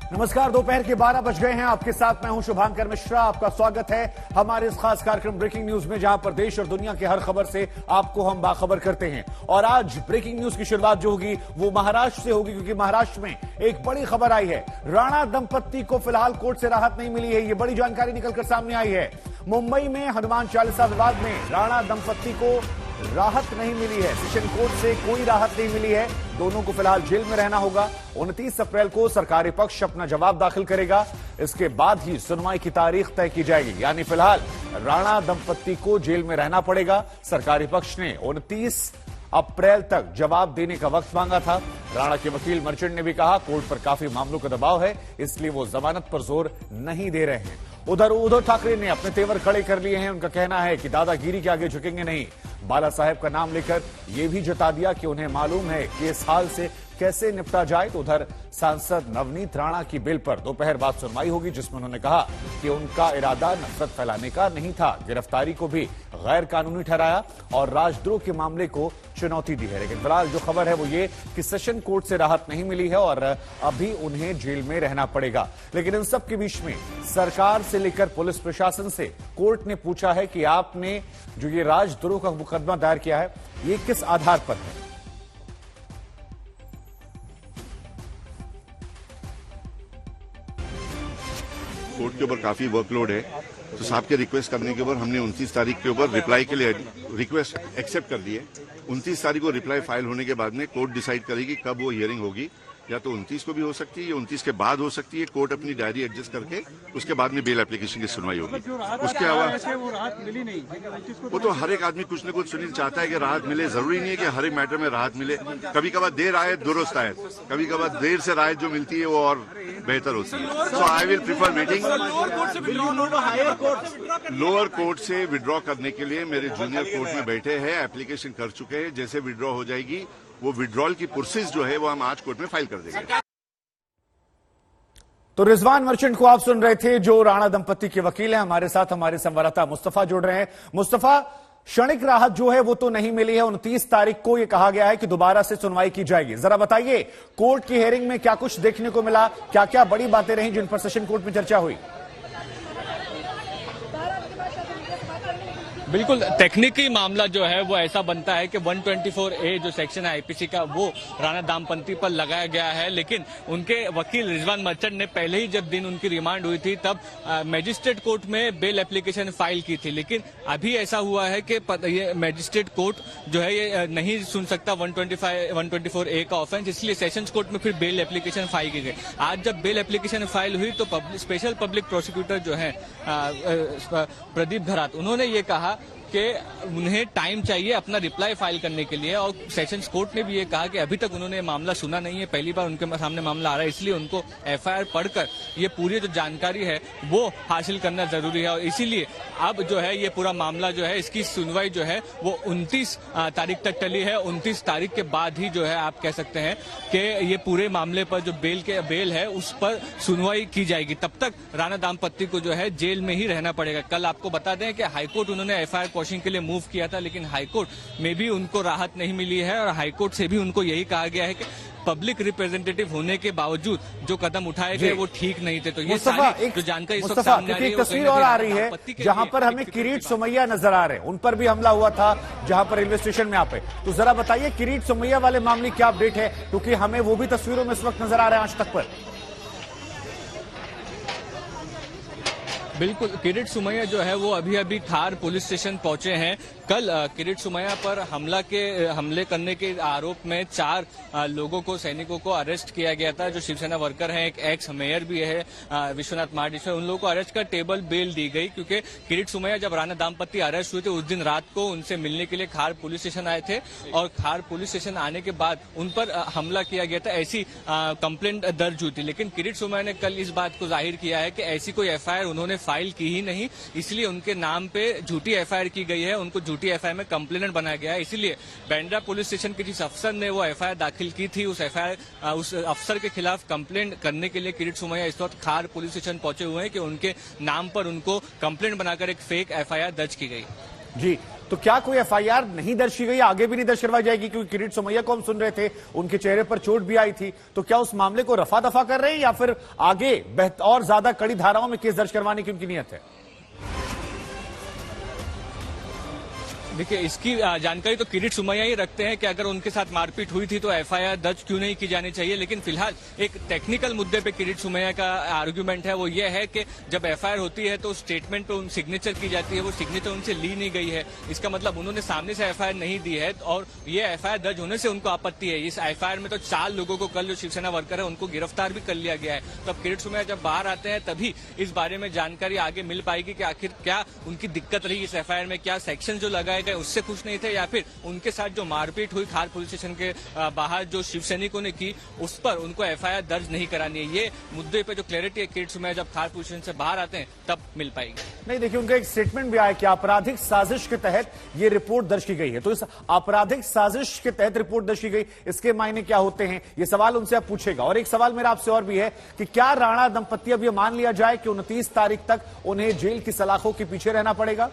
नमस्कार, दोपहर के 12 बज गए हैं। आपके साथ मैं हूं शुभांकर मिश्रा। आपका स्वागत है हमारे इस खास कार्यक्रम ब्रेकिंग न्यूज में, जहां पर देश और दुनिया की हर खबर से आपको हम बाखबर करते हैं। और आज ब्रेकिंग न्यूज की शुरुआत जो होगी वो महाराष्ट्र से होगी, क्योंकि महाराष्ट्र में एक बड़ी खबर आई है। राणा दंपत्ति को फिलहाल कोर्ट से राहत नहीं मिली है। ये बड़ी जानकारी निकलकर सामने आई है। मुंबई में हनुमान चालीसा विवाद में राणा दंपत्ति को राहत नहीं मिली है। सेशन कोर्ट से कोई राहत नहीं मिली है। दोनों को फिलहाल जेल में रहना होगा। 29 अप्रैल को सरकारी पक्ष अपना जवाब दाखिल करेगा। इसके बाद ही सुनवाई की तारीख तय की जाएगी। यानी फिलहाल राणा दंपत्ति को जेल में रहना पड़ेगा। सरकारी पक्ष ने 29 अप्रैल तक जवाब देने का वक्त मांगा था। राणा के वकील मर्चेंट ने भी कहा कोर्ट पर काफी मामलों का दबाव है, इसलिए वो जमानत पर जोर नहीं दे रहे हैं। उधर उद्धव ठाकरे ने अपने तेवर खड़े कर लिए हैं। उनका कहना है कि दादागिरी के आगे झुकेंगे नहीं। बाला साहेब का नाम लेकर यह भी जता दिया कि उन्हें मालूम है कि इस हाल से कैसे निपटा जाए। तो उधर सांसद नवनीत राणा की बिल पर दोपहर बाद सुनवाई होगी, जिसमें उन्होंने कहा कि उनका इरादा नफरत फैलाने का नहीं था। गिरफ्तारी को भी गैर कानूनी ठहराया और राजद्रोह के मामले को चुनौती दी है। लेकिन फिलहाल जो खबर है वो ये कि सेशन कोर्ट से राहत नहीं मिली है और अभी उन्हें जेल में रहना पड़ेगा। लेकिन इन सब के बीच में सरकार से लेकर पुलिस प्रशासन से कोर्ट ने पूछा है कि आपने जो ये राजद्रोह का मुकदमा दायर किया है, ये किस आधार पर है। कोर्ट के ऊपर काफी वर्कलोड है, तो साहब के रिक्वेस्ट करने के ऊपर हमने 29 तारीख के ऊपर रिप्लाई के लिए रिक्वेस्ट एक्सेप्ट कर ली है। 29 तारीख को रिप्लाई फाइल होने के बाद में कोर्ट डिसाइड करेगी कब वो हियरिंग होगी। या तो 29 को भी हो सकती है या 29 के बाद हो सकती है। कोर्ट अपनी डायरी एडजस्ट करके उसके बाद में बेल एप्लीकेशन की सुनवाई होगी। उसके अलावा वो राहत मिली नहीं, वो तो हर एक आदमी कुछ न कुछ सुनील चाहता है कि राहत मिले। जरूरी नहीं है कि हर एक मैटर में राहत मिले। कभी कभार देर आए दुरुस्त आए, कभी कभार देर से राहत जो मिलती है वो और बेहतर होती है। So I will prefer meeting lower court से विड्रॉ करने के लिए मेरे जूनियर कोर्ट में बैठे हैं, एप्लीकेशन कर चुके हैं। जैसे विड्रॉ हो जाएगी वो विड्रॉल की प्रोसेस जो है वो हम आज कोर्ट में फाइल कर देंगे। तो रिजवान मर्चेंट को आप सुन रहे थे, जो राणा दंपत्ति के वकील हैं। हमारे साथ हमारे संवाददाता मुस्तफा जुड़ रहे हैं। मुस्तफा, क्षणिक राहत जो है वो तो नहीं मिली है। 29 तारीख को यह कहा गया है कि दोबारा से सुनवाई की जाएगी। जरा बताइए, कोर्ट की हियरिंग में क्या कुछ देखने को मिला, क्या क्या बड़ी बातें रही जिन पर सेशन कोर्ट में चर्चा हुई। बिल्कुल टेक्निकली मामला जो है वो ऐसा बनता है कि 124A जो सेक्शन है आईपीसी का वो राणा दंपत्ति पर लगाया गया है। लेकिन उनके वकील रिजवान मर्चेंट ने पहले ही जब दिन उनकी रिमांड हुई थी तब मजिस्ट्रेट कोर्ट में बेल एप्लीकेशन फाइल की थी। लेकिन अभी ऐसा हुआ है कि ये मजिस्ट्रेट कोर्ट जो है ये नहीं सुन सकता 124A का ऑफेंस, इसलिए सेशंस कोर्ट में फिर बेल एप्लीकेशन फाइल की गई। आज जब बेल एप्लीकेशन फाइल हुई तो स्पेशल पब्लिक प्रोसिक्यूटर जो है प्रदीप घरात, उन्होंने ये कहा कि उन्हें टाइम चाहिए अपना रिप्लाई फाइल करने के लिए। और सेशंस कोर्ट ने भी ये कहा कि अभी तक उन्होंने मामला सुना नहीं है, पहली बार उनके सामने मामला आ रहा है, इसलिए उनको एफआईआर पढ़कर ये पूरी जो जानकारी है वो हासिल करना जरूरी है। और इसीलिए अब जो है ये पूरा मामला जो है इसकी सुनवाई जो है वो 29 तारीख तक टली है। 29 तारीख के बाद ही जो है आप कह सकते हैं कि ये पूरे मामले पर जो बेल है उस पर सुनवाई की जाएगी। तब तक राणा दंपत्ति को जो है जेल में ही रहना पड़ेगा। कल आपको बता दें कि हाईकोर्ट उन्होंने एफआईआर क्वेश्चन के लिए मूव किया था, लेकिन हाईकोर्ट में भी उनको राहत नहीं मिली है। और हाईकोर्ट से भी उनको यही कहा गया है कि पब्लिक रिप्रेजेंटेटिव होने के बावजूद जो कदम उठाए गए वो ठीक नहीं थे। तो ये सारी जो जानकारी इस वक्त सामने आ रही है, एक तस्वीर और आ रही है जहां पर हमें किरीट सोमैया नजर आ रहे हैं। उन पर भी हमला हुआ था जहां पर रेलवे स्टेशन में आप है। तो जरा बताइए किरीट सोमैया वाले मामले क्या अपडेट है, क्योंकि हमें वो भी तस्वीरों में इस वक्त नजर आ रहे हैं आज तक पर। बिल्कुल, किरीट सोमैया जो है वो अभी खार पुलिस स्टेशन पहुंचे हैं। कल किरीट सोमैया पर हमले करने के आरोप में 4 लोगों को, सैनिकों को अरेस्ट किया गया था, जो शिवसेना वर्कर हैं। एक एक्स मेयर भी है विश्वनाथ महाडेश्वर, उन लोगों को अरेस्ट कर टेबल बेल दी गई। क्योंकि किरीट सोमैया जब राणा दंपत्ति अरेस्ट हुए थे उस दिन रात को उनसे मिलने के लिए खार पुलिस स्टेशन आए थे। और खार पुलिस स्टेशन आने के बाद उन पर हमला किया गया था, ऐसी कंप्लेंट दर्ज हुई थी। लेकिन किरीट सोमैया ने कल इस बात को जाहिर किया है कि ऐसी कोई एफआईआर उन्होंने फाइल की ही नहीं, इसलिए उनके नाम पे झूठी एफआईआर की गई है, उनको झूठी एफआईआर में कंप्लेनेंट बनाया गया है। इसीलिए बांद्रा पुलिस स्टेशन के जिस अफसर ने वो एफआईआर दाखिल की थी, उस अफसर के खिलाफ कंप्लेंट करने के लिए किरीट सोमैया इस वक्त खार पुलिस स्टेशन पहुंचे हुए हैं कि उनके नाम पर उनको कंप्लेंट बनाकर एक फेक एफआईआर दर्ज की गई। जी, तो क्या कोई एफआईआर नहीं दर्ज की गई, आगे भी नहीं दर्ज करवाई जाएगी? क्योंकि किरीट सोमैया को हम सुन रहे थे, उनके चेहरे पर चोट भी आई थी, तो क्या उस मामले को रफा दफा कर रहे हैं या फिर आगे और ज्यादा कड़ी धाराओं में केस दर्ज करवाने की उनकी नीयत है? देखिए, इसकी जानकारी तो किरीट सोमैया ही रखते हैं कि अगर उनके साथ मारपीट हुई थी तो एफआईआर दर्ज क्यों नहीं की जानी चाहिए। लेकिन फिलहाल एक टेक्निकल मुद्दे पे किरीट सोमैया का आर्गुमेंट है, वो ये है कि जब एफआईआर होती है तो स्टेटमेंट पे उन सिग्नेचर की जाती है, वो सिग्नेचर उनसे ली नहीं गई है। इसका मतलब उन्होंने सामने से एफआईआर नहीं दी है और ये एफआईआर दर्ज होने से उनको आपत्ति है। इस एफआईआर में तो 4 लोगों को कल जो शिवसेना वर्कर है उनको गिरफ्तार भी कर लिया गया है। तो अब किरीट सोमैया जब बाहर आते हैं तभी इस बारे में जानकारी आगे मिल पाएगी कि आखिर क्या उनकी दिक्कत रही इस एफआईआर में, क्या सेक्शन जो लगाए गए उससे खुश नहीं थे या फिर उनके साथ जो मारपीट हुई खार पुलिस स्टेशन के बाहर जो शिव सैनिकों ने की उस पर उनको एफआईआर दर्ज नहीं करानी है। ये मुद्दे पे जो क्लैरिटी है किरीट सोमैया जब खार पुलिस स्टेशन से बाहर आते हैं तब मिल पाएगी। नहीं, देखिए, उनका एक स्टेटमेंट भी आया कि आपराधिक साजिश के तहत ये रिपोर्ट दर्ज की गई है। तो इस आपराधिक साजिश के तहत रिपोर्ट दर्ज की गई, इसके मायने क्या होते हैं, ये सवाल उनसे आप पूछेगा। और एक सवाल मेरा आपसे और भी है कि क्या राणा दंपत्ति, अब ये मान लिया जाए कि 29 तारीख तक उन्हें जेल की सलाखों के पीछे रहना पड़ेगा?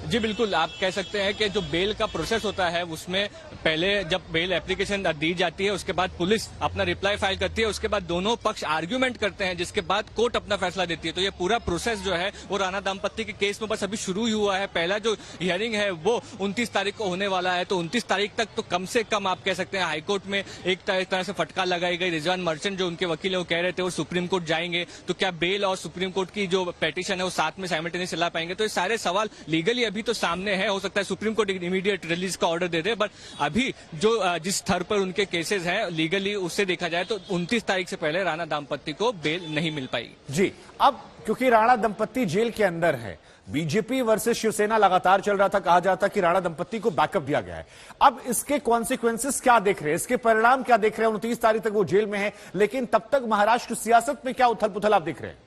जी बिल्कुल, आप कह सकते हैं कि जो बेल का प्रोसेस होता है उसमें पहले जब बेल एप्लीकेशन दी जाती है उसके बाद पुलिस अपना रिप्लाई फाइल करती है, उसके बाद दोनों पक्ष आर्ग्यूमेंट करते हैं, जिसके बाद कोर्ट अपना फैसला देती है। तो ये पूरा प्रोसेस जो है वो राणा दंपत्ति के केस में बस अभी शुरू ही हुआ है। पहला जो हियरिंग है वो 29 तारीख को होने वाला है। तो 29 तारीख तक तो कम से कम आप कह सकते हैं हाईकोर्ट में एक तरह से फटकार लगाई गई। रिजवान मर्चेंट जो उनके वकील है वो कह रहे थे वो सुप्रीम कोर्ट जाएंगे, तो क्या बेल और सुप्रीम कोर्ट की जो पेटिशन है वो साथ में साइमल्टेनियस चला पाएंगे? तो ये सारे सवाल लीगली अभी तो सामने है। हो सकता है सुप्रीम कोर्ट इमीडिएट रिलीज का ऑर्डर दे दे, बट अभी जो जिस स्तर पर उनके केसेस हैं लीगली उससे देखा जाए तो 29 तारीख से पहले राणा दंपत्ति को बेल नहीं मिल पाएगी। जी, अब क्योंकि राणा दंपत्ति जेल के अंदर है, बीजेपी वर्सेस शिवसेना लगातार चल रहा था, कहा जाता कि राणा दंपत्ति को बैकअप दिया गया है। अब इसके कॉन्सिक्वेंसेस क्या देख रहे हैं, इसके परिणाम क्या देख रहे हैं? 29 तारीख तक वो जेल में है, लेकिन तब तक महाराष्ट्र सियासत में क्या उथल पुथल आप देख रहे हैं?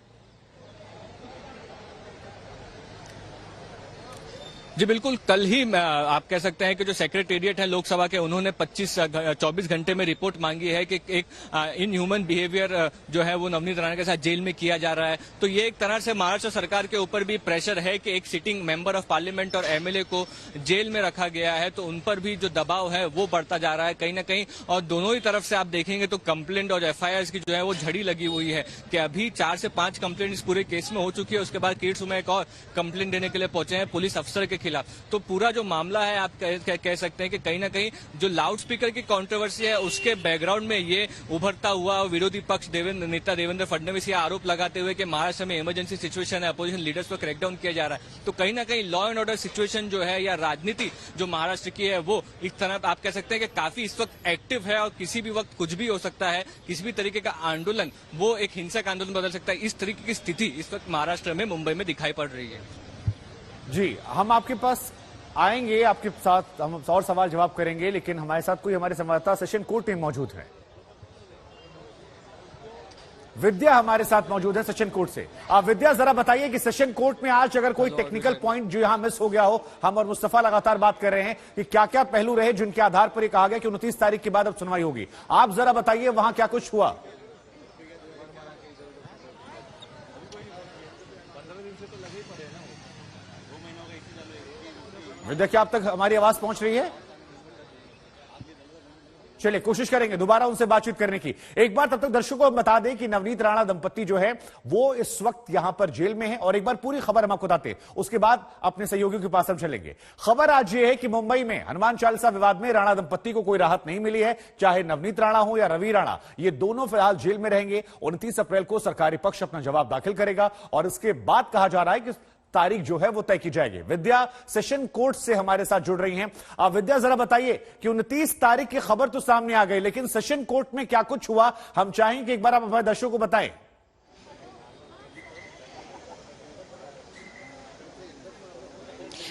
जी बिल्कुल, कल ही आप कह सकते हैं कि जो सेक्रेटेरिएट है लोकसभा के, उन्होंने 24 घंटे में रिपोर्ट मांगी है कि एक इनह्यूमन बिहेवियर जो है वो नवनीत राणा के साथ जेल में किया जा रहा है। तो ये एक तरह से महाराष्ट्र सरकार के ऊपर भी प्रेशर है कि एक सिटिंग मेंबर ऑफ पार्लियामेंट और एमएलए को जेल में रखा गया है, तो उन पर भी जो दबाव है वो बढ़ता जा रहा है कहीं ना कहीं। और दोनों ही तरफ से आप देखेंगे तो कंप्लेंट और एफआईआर की जो है वो झड़ी लगी हुई है कि अभी 4 से 5 कंप्लेंट इस पूरे केस में हो चुकी है। उसके बाद किरीट सोमैया एक और कंप्लेंट देने के लिए पहुंचे हैं पुलिस अफसर के खिलाफ। तो पूरा जो मामला है आप कह सकते हैं कि कहीं ना कहीं जो लाउड स्पीकर की कंट्रोवर्सी है उसके बैकग्राउंड में ये उभरता हुआ विरोधी पक्ष नेता देवेंद्र फडणवीस ये आरोप लगाते हुए कि महाराष्ट्र में इमरजेंसी सिचुएशन है, अपोजिशन लीडर्स पर क्रैकडाउन किया जा रहा है। तो कहीं ना कहीं लॉ एंड ऑर्डर सिचुएशन जो है या राजनीति जो महाराष्ट्र की है वो एक तरह आप कह सकते हैं कि काफी इस वक्त एक्टिव है और किसी भी वक्त कुछ भी हो सकता है। किसी भी तरीके का आंदोलन वो एक हिंसक आंदोलन बदल सकता है। इस तरीके की स्थिति इस वक्त महाराष्ट्र में मुंबई में दिखाई पड़ रही है। जी, हम आपके पास आएंगे, आपके साथ हम और सवाल जवाब करेंगे, लेकिन हमारे साथ कोई हमारे संवाददाता सेशन कोर्ट में मौजूद है। विद्या हमारे साथ मौजूद है सेशन कोर्ट से। आप विद्या, जरा बताइए कि सेशन कोर्ट में आज अगर कोई टेक्निकल पॉइंट जो यहां मिस हो गया हो, हम और मुस्तफा लगातार बात कर रहे हैं कि क्या क्या पहलू रहे जिनके आधार पर यह कहा गया कि 29 तारीख के बाद अब सुनवाई होगी। आप जरा बताइए वहां क्या कुछ हुआ। विद्या, क्या अब तक हमारी आवाज पहुंच रही है? चलिए, कोशिश करेंगे दोबारा उनसे बातचीत करने की। एक बार तब तक दर्शकों को बता दें कि नवनीत राणा दंपत्ति जो है वो इस वक्त यहां पर जेल में है। और एक बार पूरी खबर हम आपको बताते हैं, उसके बाद अपने सहयोगियों के पास हम चलेंगे। खबर आज ये है कि मुंबई में हनुमान चालीसा विवाद में राणा दंपत्ति को कोई राहत नहीं मिली है। चाहे नवनीत राणा हो या रवि राणा, ये दोनों फिलहाल जेल में रहेंगे। 29 अप्रैल को सरकारी पक्ष अपना जवाब दाखिल करेगा और इसके बाद कहा जा रहा है कि तारीख जो है वो तय की जाएगी। विद्या सेशन कोर्ट से हमारे साथ जुड़ रही हैं। विद्या, जरा बताइए कि 29 तारीख की खबर तो सामने आ गई, लेकिन सेशन कोर्ट में क्या कुछ हुआ, हम चाहेंगे कि एक बार आप हमारे दर्शकों को बताएं।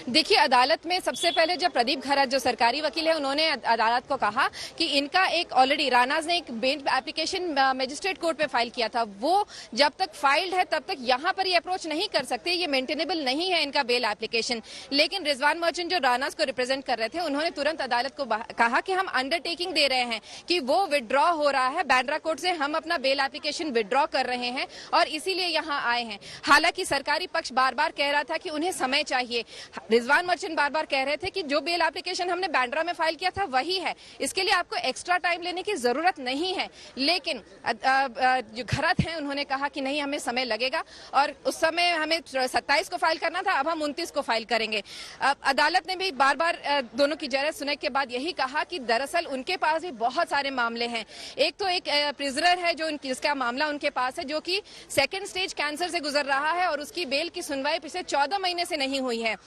देखिए, अदालत में सबसे पहले जब प्रदीप खैरत जो सरकारी वकील है उन्होंने अदालत को कहा कि इनका एक ऑलरेडी रानाज ने एक बेल एप्लीकेशन मजिस्ट्रेट कोर्ट पे फाइल किया था, वो जब तक फाइल्ड है तब तक यहां पर ये अप्रोच नहीं कर सकते, ये मेंटेनेबल नहीं है इनका बेल एप्लीकेशन। लेकिन रिजवान मर्चेंट जो रानाज को रिप्रेजेंट कर रहे थे उन्होंने तुरंत अदालत को कहा कि हम अंडरटेकिंग दे रहे हैं कि वो विड्रॉ हो रहा है बांद्रा कोर्ट से, हम अपना बेल एप्लीकेशन विड्रॉ कर रहे हैं और इसीलिए यहां आए हैं। हालांकि सरकारी पक्ष बार बार कह रहा था कि उन्हें समय चाहिए। रिजवान मर्चेंट बार बार कह रहे थे कि जो बेल एप्लीकेशन हमने बांद्रा में फाइल किया था वही है, इसके लिए आपको एक्स्ट्रा टाइम लेने की जरूरत नहीं है। लेकिन जो खैरत हैं उन्होंने कहा कि नहीं, हमें समय लगेगा और उस समय हमें 27 को फाइल करना था, अब हम 29 को फाइल करेंगे। अदालत ने भी बार बार दोनों की जरत सुनने के बाद यही कहा कि दरअसल उनके पास भी बहुत सारे मामले हैं। एक तो एक प्रिजनर है जो जिसका मामला उनके पास है, जो कि 2nd स्टेज कैंसर से गुजर रहा है और उसकी बेल की सुनवाई पिछले 14 महीने से नहीं हुई है।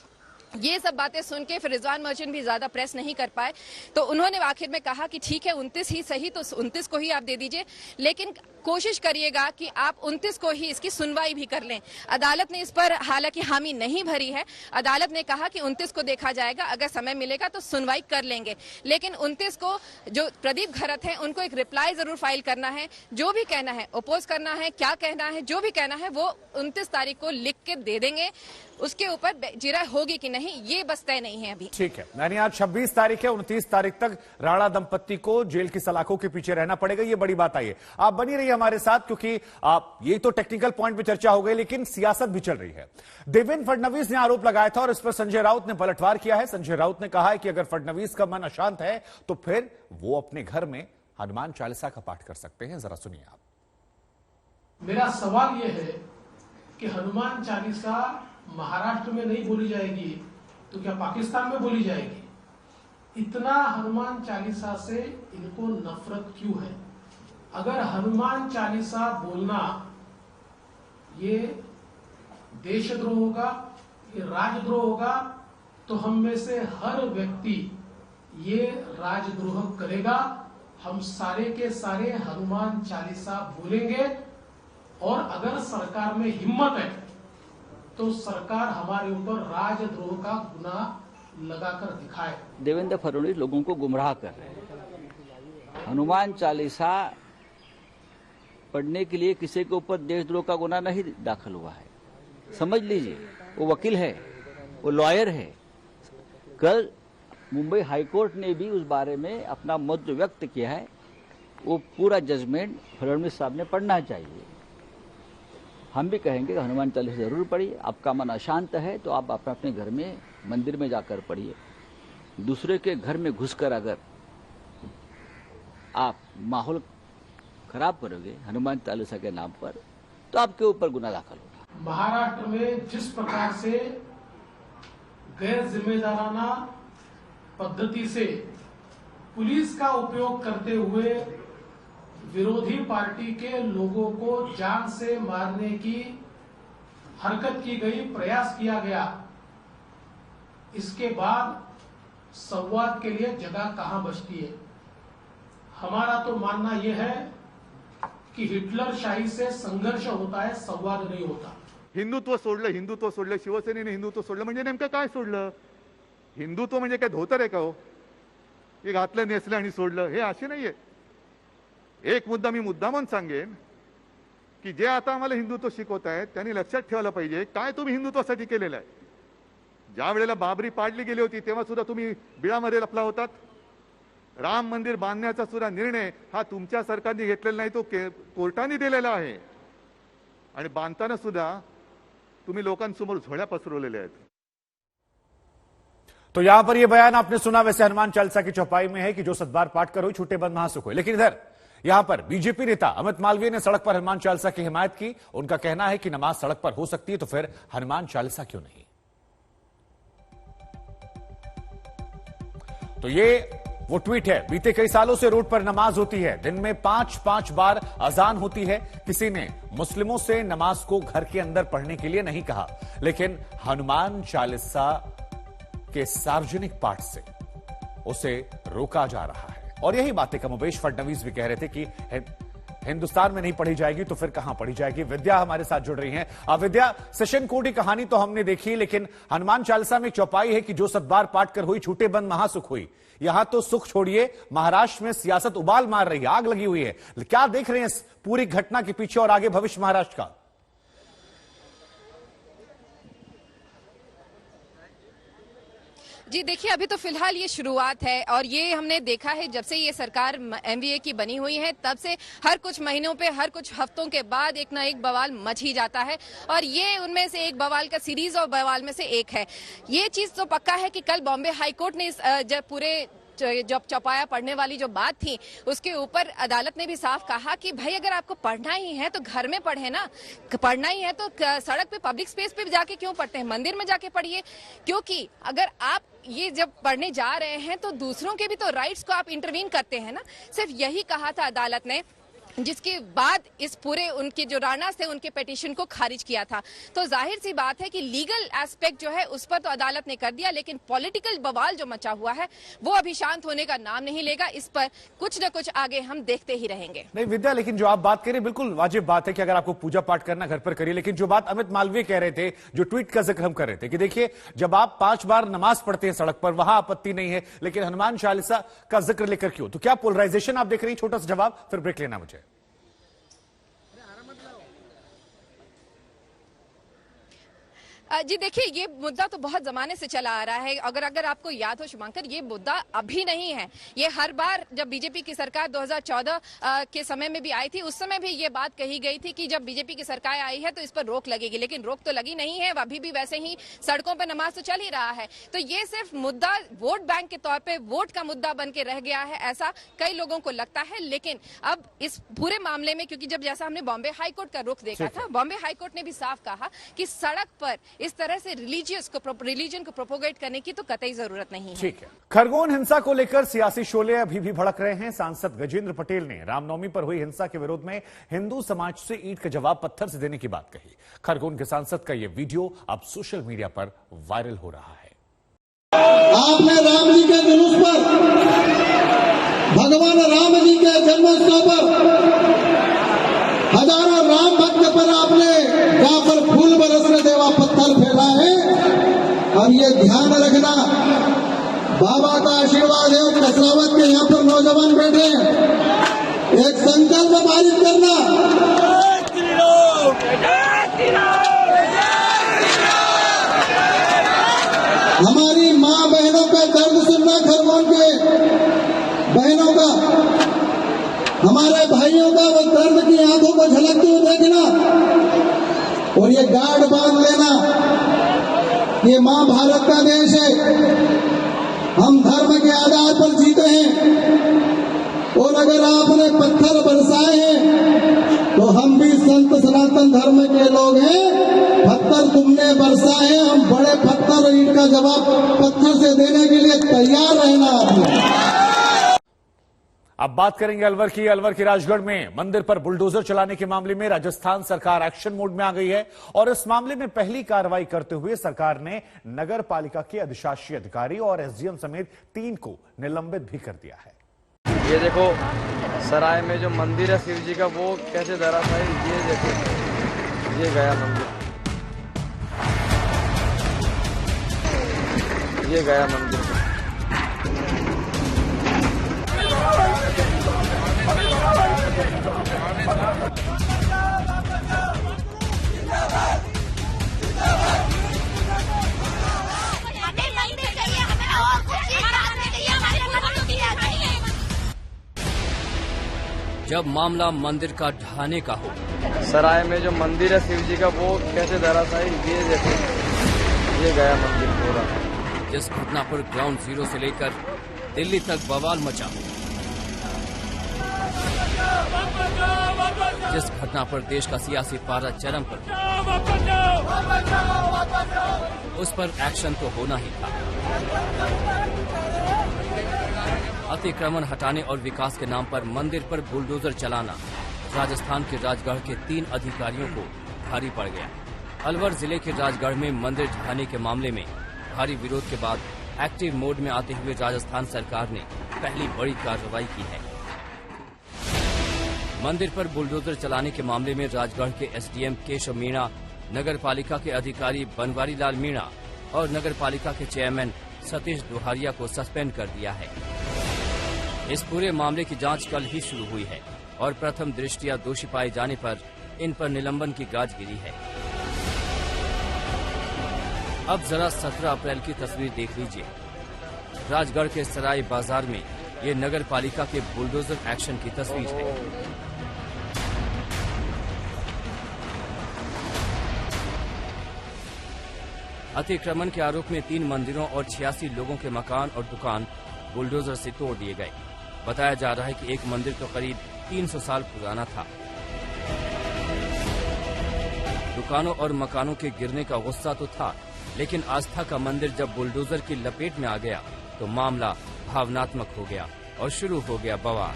ये सब बातें सुन के फिर रिजवान मर्चेंट भी ज्यादा प्रेस नहीं कर पाए, तो उन्होंने आखिर में कहा कि ठीक है 29 ही सही, तो 29 को ही आप दे दीजिए, लेकिन कोशिश करिएगा कि आप 29 को ही इसकी सुनवाई भी कर लें। अदालत ने इस पर हालांकि हामी नहीं भरी है। अदालत ने कहा कि 29 को देखा जाएगा, अगर समय मिलेगा तो सुनवाई कर लेंगे, लेकिन 29 को जो प्रदीप खैरत हैं उनको एक रिप्लाई जरूर फाइल करना है। जो भी कहना है, अपोज करना है, क्या कहना है, जो भी कहना है वो 29 तारीख को लिख के दे देंगे। उसके ऊपर जिरा होगी कि नहीं ये बस तय नहीं है अभी। ठीक है, यानी आज 26 तारीख है, 29 तारीख तक राणा दंपत्ति को जेल की सलाखों के पीछे रहना पड़ेगा। ये बड़ी बात आई है। आप बनी रहिए हमारे साथ, क्योंकि आप ये तो टेक्निकल पॉइंट पे चर्चा हो गई, लेकिन सियासत भी चल रही है। देवेंद्र फडणवीस ने आरोप लगाया था और इस पर संजय राउत ने पलटवार किया है। संजय राउत ने कहा है कि अगर फडणवीस का मन अशांत है तो फिर वो अपने घर में हनुमान चालीसा का पाठ कर सकते हैं। जरा सुनिए आप। मेरा सवाल यह है कि हनुमान चालीसा महाराष्ट्र में नहीं बोली जाएगी तो क्या पाकिस्तान में बोली जाएगी? इतना हनुमान चालीसा से इनको नफरत क्यों है? अगर हनुमान चालीसा बोलना ये देशद्रोह होगा, ये राजद्रोह होगा, तो हम में से हर व्यक्ति ये राजद्रोह करेगा। हम सारे के सारे हनुमान चालीसा बोलेंगे और अगर सरकार में हिम्मत है तो सरकार हमारे ऊपर राजद्रोह का गुनाह लगाकर दिखाए। देवेंद्र फडणवीस लोगों को गुमराह कर रहे हैं। हनुमान चालीसा पढ़ने के लिए किसी के ऊपर देशद्रोह का गुनाह नहीं दाखिल हुआ है, समझ लीजिए। वो वकील है, वो लॉयर है। कल मुंबई हाईकोर्ट ने भी उस बारे में अपना मत जो व्यक्त किया है, वो पूरा जजमेंट फडणवीस साहब ने पढ़ना चाहिए। हम भी कहेंगे कि हनुमान चालीसा जरूर पढ़िए। आपका मन अशांत है तो आप अपने घर में मंदिर में जाकर पढ़िए। दूसरे के घर में घुसकर अगर आप माहौल खराब करोगे हनुमान चालीसा के नाम पर, तो आपके ऊपर गुनाह दाखिल होगा। महाराष्ट्र में जिस प्रकार से गैर जिम्मेदाराना पद्धति से पुलिस का उपयोग करते हुए विरोधी पार्टी के लोगों को जान से मारने की हरकत की गई, प्रयास किया गया, इसके बाद संवाद के लिए जगह कहां बचती है? हमारा तो मानना यह है कि हिटलर शाही से संघर्ष होता है, संवाद नहीं होता। हिंदुत्व सोडलं शिवसेनेने हिंदुत्व सोडलं म्हणजे नेमकं काय सोडलं? हिंदुत्व म्हणजे काय धोतर आहे का हो? हे घातलं नेसलं आणि सोडलं, हे असे नाहीये। एक मुद्दा मी मुद्दामून सांगेन की जे आता आम्हाला हिंदुत्व शिकवत आहेत त्यांनी लक्षात ठेवायला पाहिजे काय तुम्ही हिंदुत्वासाठी केलेलं आहे। ज्या वेळेला बाबरी पाडली गेली होती तेव्हा सुद्धा तुम्ही बिळामध्ये लपला होतात। राम मंदिर बांधण्याचा सुद्धा निर्णय हा तुमच्या सरकारने घेतलेला नाही, तो कोर्टाने दिलेला आहे आणि बांधताना सुद्धा तुम्ही लोकांसमोर झोळ्या पसरवलेल्या आहेत। तो यहां पर यह बयान आपने सुना, वैसे हनुमान चालीसा की चौपाई में है कि जो सतबार पाठ करो छूटे बंद महासुख हो। लेकिन इधर यहां पर बीजेपी नेता अमित मालवीय ने सड़क पर हनुमान चालीसा की हिमायत की। उनका कहना है कि नमाज सड़क पर हो सकती है तो फिर हनुमान चालीसा क्यों नहीं? तो ये वो ट्वीट है। बीते कई सालों से रोड पर नमाज होती है, दिन में 5-5 बार अजान होती है। किसी ने मुस्लिमों से नमाज को घर के अंदर पढ़ने के लिए नहीं कहा, लेकिन हनुमान चालीसा के सार्वजनिक पाठ से उसे रोका जा रहा है। और यही बातें कमोबेश फडणवीस भी कह रहे थे कि हिंदुस्तान में नहीं पढ़ी जाएगी तो फिर कहां पढ़ी जाएगी? विद्या हमारे साथ जुड़ रही हैं। विद्या, सेशन कोर्ट की कहानी तो हमने देखी, लेकिन हनुमान चालीसा में एक चौपाई है कि जो सतबार पाठ कर हुई छूटे बंद महासुख हुई। यहां तो सुख छोड़िए, महाराष्ट्र में सियासत उबाल मार रही है, आग लगी हुई है। क्या देख रहे हैं इस पूरी घटना के पीछे और आगे भविष्य महाराष्ट्र का? जी देखिए, अभी तो फिलहाल ये शुरुआत है और ये हमने देखा है जब से ये सरकार एमवीए की बनी हुई है तब से हर कुछ महीनों पे, हर कुछ हफ्तों के बाद एक ना एक बवाल मच ही जाता है और ये उनमें से एक बवाल का सीरीज और बवाल में से एक है। ये चीज तो पक्का है कि कल बॉम्बे हाईकोर्ट ने इस जब पूरे जब चौपाया पढ़ने वाली जो बात थी उसके ऊपर अदालत ने भी साफ कहा कि भाई अगर आपको पढ़ना ही है तो घर में पढ़े ना, पढ़ना ही है तो सड़क पे पब्लिक स्पेस पे जाके क्यों पढ़ते हैं, मंदिर में जाके पढ़िए। क्योंकि अगर आप ये जब पढ़ने जा रहे हैं तो दूसरों के भी तो राइट्स को आप इंटरवीन करते हैं ना। सिर्फ यही कहा था अदालत ने, जिसके बाद इस पूरे उनके जो राणा थे उनके पिटीशन को खारिज किया था। तो जाहिर सी बात है कि लीगल एस्पेक्ट जो है उस पर तो अदालत ने कर दिया, लेकिन पॉलिटिकल बवाल जो मचा हुआ है वो अभी शांत होने का नाम नहीं लेगा। इस पर कुछ न कुछ आगे हम देखते ही रहेंगे। नहीं विद्या, लेकिन जो आप बात करें बिल्कुल वाजिब बात है कि अगर आपको पूजा पाठ करना घर पर करिए, लेकिन जो बात अमित मालवीय कह रहे थे, जो ट्वीट का जिक्र हम कर रहे थे कि देखिए जब आप 5 बार नमाज पढ़ते हैं सड़क पर वहां आपत्ति नहीं है, लेकिन हनुमान चालीसा का जिक्र लेकर क्यों? तो क्या पोलराइजेशन आप देख रही हैं? छोटा सा जवाब, फिर ब्रेक लेना मुझे। जी देखिए, ये मुद्दा तो बहुत जमाने से चला आ रहा है। अगर आपको याद हो शुभांकर, ये मुद्दा अभी नहीं है, ये हर बार जब बीजेपी की सरकार 2014 के समय में भी आई थी, उस समय भी ये बात कही गई थी कि जब बीजेपी की सरकार आई है तो इस पर रोक लगेगी, लेकिन रोक तो लगी नहीं है। अभी भी वैसे ही सड़कों पर नमाज तो चल ही रहा है। तो ये सिर्फ मुद्दा वोट बैंक के तौर पर वोट का मुद्दा बन के रह गया है, ऐसा कई लोगों को लगता है। लेकिन अब इस पूरे मामले में, क्योंकि जब जैसा हमने बॉम्बे हाईकोर्ट का रुख देखा था, बॉम्बे हाईकोर्ट ने भी साफ कहा कि सड़क पर इस तरह से रिलीजन को प्रोपोगेट करने की तो कतई जरूरत नहीं है। ठीक है। खरगोन हिंसा को लेकर सियासी शोले अभी भी भड़क रहे हैं। सांसद गजेंद्र पटेल ने रामनवमी पर हुई हिंसा के विरोध में हिंदू समाज से ईंट का जवाब पत्थर से देने की बात कही। खरगोन के सांसद का यह वीडियो अब सोशल मीडिया पर वायरल हो रहा है। आपने राम जी के जुलूस पर, भगवान राम जी के जन्मोत्सव पर हजारों राम भक्त पर आपने जाकर फूल बरसने देवा पत्थर फेला है। और ये ध्यान रखना, बाबा का आशीर्वाद है। कसरावत के यहाँ पर नौजवान बैठे हैं, एक संकल्प पारित करना, हमारी माँ बहनों का दर्द सुनना, खरगोन के बहनों का, हमारे भाइयों का वो दर्द की आंखों को झलकते हुए देखना और ये गार्ड बांध लेना। ये मां भारत का देश है, हम धर्म के आधार पर जीते हैं और अगर आपने पत्थर बरसाए हैं तो हम भी संत सनातन धर्म के लोग हैं। पत्थर तुमने बरसाए, हम बड़े पत्थर और इनका जवाब पत्थर से देने के लिए तैयार रहना आपने। अब बात करेंगे अलवर की। अलवर के राजगढ़ में मंदिर पर बुलडोजर चलाने के मामले में राजस्थान सरकार एक्शन मोड में आ गई है और इस मामले में पहली कार्रवाई करते हुए सरकार ने नगर पालिका के अधिशासी अधिकारी और एसडीएम समेत 3 को निलंबित भी कर दिया है। ये देखो सराय में जो मंदिर है शिव जी का, वो कैसे धराशायी, ये देखो, ये गया मंदिर, ये गया मंदिर। जब मामला मंदिर का ढहाने का हो, सराय में जो मंदिर है शिव जी का, वो कैसे धराशायी, ये देखो, ये गया मंदिर पूरा। जिस घटना पर ग्राउंड जीरो से लेकर दिल्ली तक बवाल मचा, जिस घटना पर देश का सियासी पारा चरम पर, उस पर एक्शन तो होना ही था। अतिक्रमण हटाने और विकास के नाम पर मंदिर पर बुलडोजर चलाना राजस्थान के राजगढ़ के 3 अधिकारियों को भारी पड़ गया। अलवर जिले के राजगढ़ में मंदिर ढहाने के मामले में भारी विरोध के बाद एक्टिव मोड में आते हुए राजस्थान सरकार ने पहली बड़ी कार्रवाई की है। मंदिर पर बुलडोजर चलाने के मामले में राजगढ़ के एसडीएम केशव मीणा, नगर पालिका के अधिकारी बनवारी लाल मीणा और नगर पालिका के चेयरमैन सतीश दुहारिया को सस्पेंड कर दिया है। इस पूरे मामले की जांच कल ही शुरू हुई है और प्रथम दृष्टया दोषी पाए जाने पर इन पर निलंबन की गाज गिरी है। अब जरा 17 अप्रैल की तस्वीर देख लीजिए। राजगढ़ के सराय बाजार में ये नगर पालिका के बुलडोजर एक्शन की तस्वीर है। अतिक्रमण के आरोप में 3 मंदिरों और 86 लोगों के मकान और दुकान बुलडोजर से तोड़ दिए गए। बताया जा रहा है कि एक मंदिर तो करीब 300 साल पुराना था। दुकानों और मकानों के गिरने का गुस्सा तो था, लेकिन आस्था का मंदिर जब बुलडोजर की लपेट में आ गया तो मामला भावनात्मक हो गया और शुरू हो गया बवाल।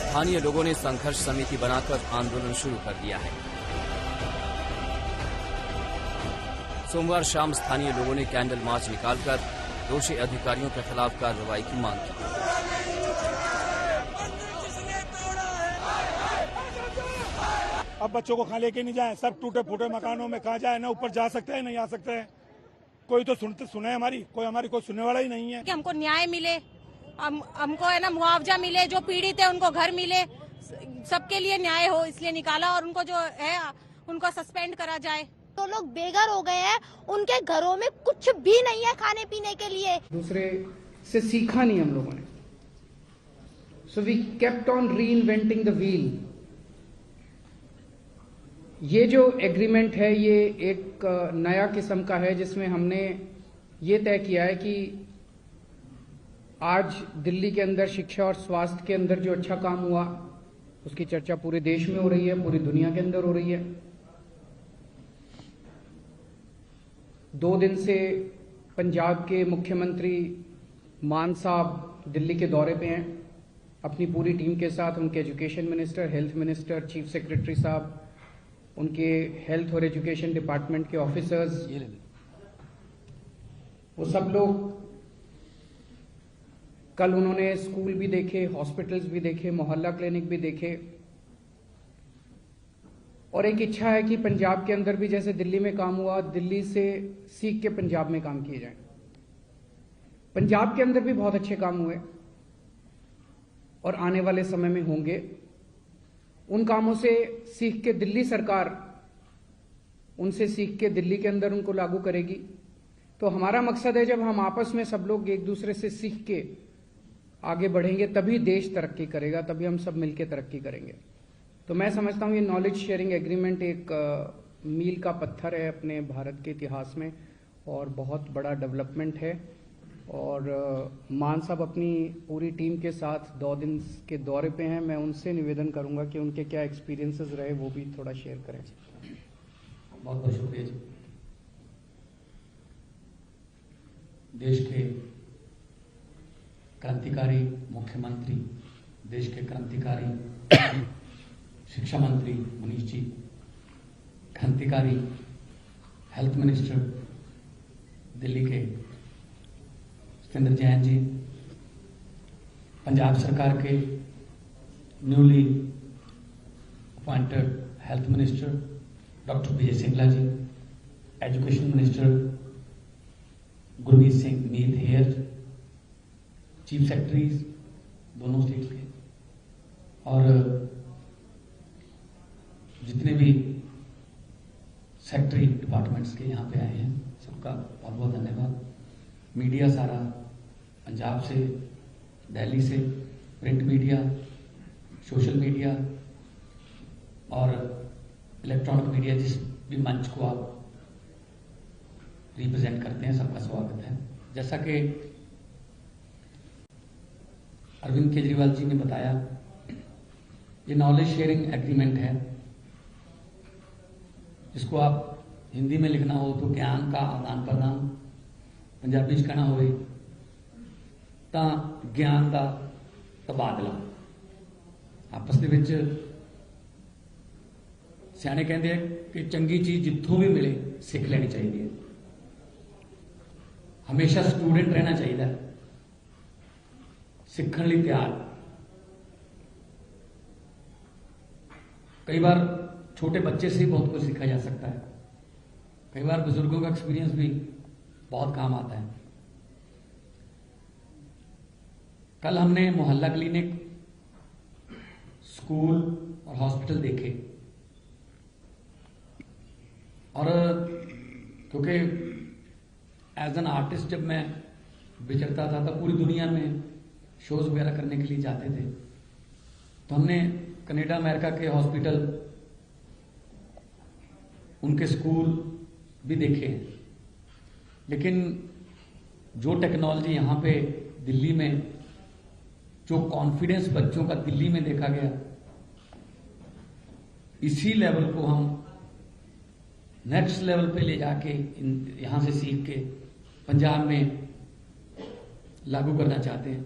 स्थानीय लोगों ने संघर्ष समिति बनाकर आंदोलन शुरू कर दिया है। सोमवार शाम स्थानीय लोगों ने कैंडल मार्च निकालकर दोषी अधिकारियों के खिलाफ कार्रवाई की मांग की। अब बच्चों को कहाँ लेके नहीं जाए, सब टूटे फूटे मकानों में कहाँ जाए, ना ऊपर जा सकते हैं नहीं आ सकते हैं। कोई तो सुने हमारी कोई सुनने वाला ही नहीं है। कि हमको न्याय मिले, हमको है ना मुआवजा मिले, जो पीड़ित है उनको घर मिले, सबके लिए न्याय हो, इसलिए निकाला। और उनको जो है उनको सस्पेंड करा जाए। तो लोग बेघर हो गए हैं, उनके घरों में कुछ भी नहीं है खाने पीने के लिए। दूसरे से सीखा नहीं हम लोगों ने, so we kept on reinventing the wheel. ये जो एग्रीमेंट है ये एक नया किस्म का है, जिसमें हमने ये तय किया है कि आज दिल्ली के अंदर शिक्षा और स्वास्थ्य के अंदर जो अच्छा काम हुआ उसकी चर्चा पूरे देश में हो रही है, पूरी दुनिया के अंदर हो रही है। 2 दिन से पंजाब के मुख्यमंत्री मान साहब दिल्ली के दौरे पे हैं अपनी पूरी टीम के साथ। उनके education minister, health minister, chief secretary साहब, उनके हेल्थ और एजुकेशन डिपार्टमेंट के ऑफिसर्स, वो सब लोग कल उन्होंने स्कूल भी देखे, हॉस्पिटल्स भी देखे, मोहल्ला क्लिनिक भी देखे। और एक इच्छा है कि पंजाब के अंदर भी जैसे दिल्ली में काम हुआ, दिल्ली से सीख के पंजाब में काम किए जाएं। पंजाब के अंदर भी बहुत अच्छे काम हुए और आने वाले समय में होंगे। उन कामों से सीख के दिल्ली सरकार उनसे सीख के दिल्ली के अंदर उनको लागू करेगी। तो हमारा मकसद है जब हम आपस में सब लोग एक दूसरे से सीख के आगे बढ़ेंगे तभी देश तरक्की करेगा, तभी हम सब मिलकर तरक्की करेंगे। तो मैं समझता हूं ये नॉलेज शेयरिंग एग्रीमेंट एक मील का पत्थर है अपने भारत के इतिहास में और बहुत बड़ा डेवलपमेंट है। और मान साहब अपनी पूरी टीम के साथ 2 दिन के दौरे पे हैं। मैं उनसे निवेदन करूंगा कि उनके क्या एक्सपीरियंसेस रहे वो भी थोड़ा शेयर करें। बहुत बहुत शुक्रिया जी। देश के क्रांतिकारी मुख्यमंत्री, देश के क्रांतिकारी शिक्षा मंत्री मनीष जी, क्रांतिकारी हेल्थ मिनिस्टर दिल्ली के सत्येंद्र जैन जी, पंजाब सरकार के newly appointed health minister doctor Vijay Singla ji, education minister Gurmeet Singh Meet Hayer, chief secretaries दोनों स्टेट के, और जितने भी सेक्रेटरी डिपार्टमेंट्स के यहाँ पे आए हैं सबका बहुत बहुत धन्यवाद। मीडिया सारा पंजाब से, दिल्ली से, प्रिंट मीडिया, सोशल मीडिया और इलेक्ट्रॉनिक मीडिया, जिस भी मंच को आप रिप्रेजेंट करते हैं, सबका स्वागत है। जैसा कि अरविंद केजरीवाल जी ने बताया, ये नॉलेज शेयरिंग एग्रीमेंट है, जिसको आप हिंदी में लिखना हो तो ज्ञान का आदान प्रदान, पंजाबी च कहना होवे तां ज्ञान का तबादला। आपस दे विच सियाणे कहंदे कि चंगी चीज जिथों भी मिले सीख लेनी चाहिए है। हमेशा स्टूडेंट रहना चाहिए, सीखने लिए तैयार। कई बार छोटे बच्चे से ही बहुत कुछ सीखा जा सकता है, कई बार बुजुर्गों का एक्सपीरियंस भी बहुत काम आता है। कल हमने मोहल्ला क्लिनिक, स्कूल और हॉस्पिटल देखे, और क्योंकि एज एन आर्टिस्ट जब मैं विचरता था तो पूरी दुनिया में शोज वगैरह करने के लिए जाते थे, तो हमने कनाडा अमेरिका के हॉस्पिटल, उनके स्कूल भी देखे हैं। लेकिन जो टेक्नोलॉजी यहाँ पे दिल्ली में, जो कॉन्फिडेंस बच्चों का दिल्ली में देखा गया, इसी लेवल को हम नेक्स्ट लेवल पे ले जाके यहां से सीख के पंजाब में लागू करना चाहते हैं।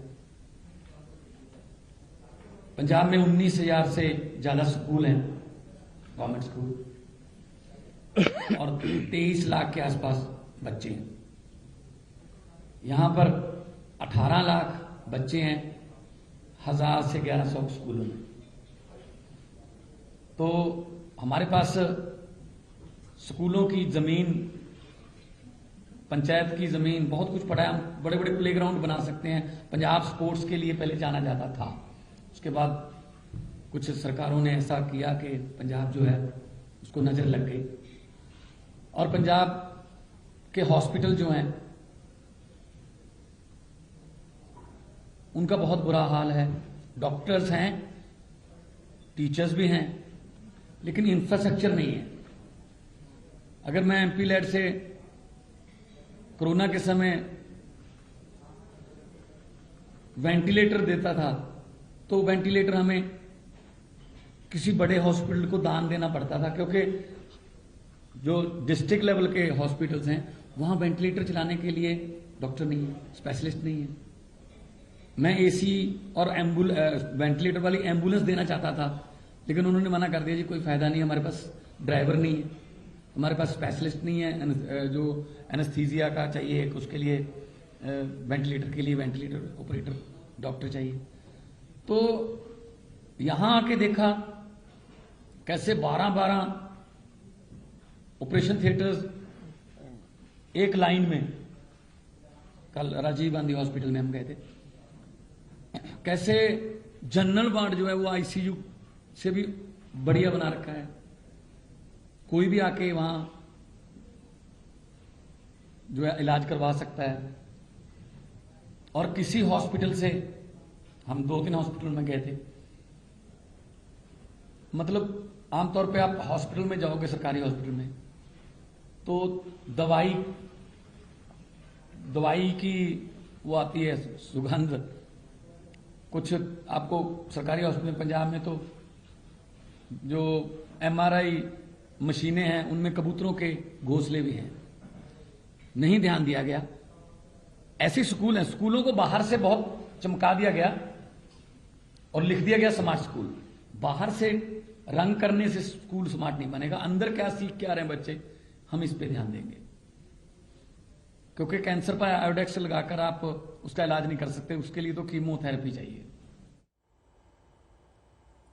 पंजाब में 19,000 से ज्यादा स्कूल हैं, गवर्नमेंट स्कूल, और 23 लाख के आसपास बच्चे हैं। यहां पर 18 लाख बच्चे हैं 1000 से 1100 स्कूलों में। तो हमारे पास स्कूलों की जमीन, पंचायत की जमीन, बहुत कुछ पड़ा है। बड़े बड़े प्लेग्राउंड बना सकते हैं। पंजाब स्पोर्ट्स के लिए पहले जाना जाता था, उसके बाद कुछ सरकारों ने ऐसा किया कि पंजाब जो है उसको नजर लग गई। और पंजाब के हॉस्पिटल जो हैं उनका बहुत बुरा हाल है। डॉक्टर्स हैं, टीचर्स भी हैं, लेकिन इंफ्रास्ट्रक्चर नहीं है। अगर मैं एमपी लैड से कोरोना के समय वेंटिलेटर देता था, तो वेंटिलेटर हमें किसी बड़े हॉस्पिटल को दान देना पड़ता था, क्योंकि जो डिस्ट्रिक्ट लेवल के हॉस्पिटल्स हैं वहां वेंटिलेटर चलाने के लिए डॉक्टर नहीं है, स्पेशलिस्ट नहीं है। मैं एसी और वेंटिलेटर वाली एम्बुलेंस देना चाहता था, लेकिन उन्होंने मना कर दिया, जी कोई फायदा नहीं, हमारे पास ड्राइवर नहीं है, हमारे पास स्पेशलिस्ट नहीं है, जो एनेस्थीसिया का चाहिए उसके लिए, वेंटिलेटर के लिए वेंटिलेटर ऑपरेटर डॉक्टर चाहिए। तो यहां आके देखा कैसे 12-12 ऑपरेशन थिएटर्स एक लाइन में। कल राजीव गांधी हॉस्पिटल में हम गए थे, कैसे जनरल वार्ड जो है वो आईसीयू से भी बढ़िया बना रखा है। कोई भी आके वहां जो है इलाज करवा सकता है। और किसी हॉस्पिटल से, हम 2-3 हॉस्पिटल में गए थे, मतलब आमतौर पे आप हॉस्पिटल में जाओगे, सरकारी हॉस्पिटल में, तो दवाई की वो आती है सुगंध। कुछ आपको सरकारी हॉस्पिटल पंजाब में तो जो एमआरआई मशीनें हैं उनमें कबूतरों के घोंसले भी हैं, नहीं ध्यान दिया गया। ऐसे स्कूल हैं, स्कूलों को बाहर से बहुत चमका दिया गया और लिख दिया गया स्मार्ट स्कूल। बाहर से रंग करने से स्कूल स्मार्ट नहीं बनेगा, अंदर क्या सीख के आ रहे हैं बच्चे, हम इस पे ध्यान देंगे। क्योंकि कैंसर पर आयोडेक्स लगाकर आप उसका इलाज नहीं कर सकते, उसके लिए तो कीमोथेरेपी चाहिए।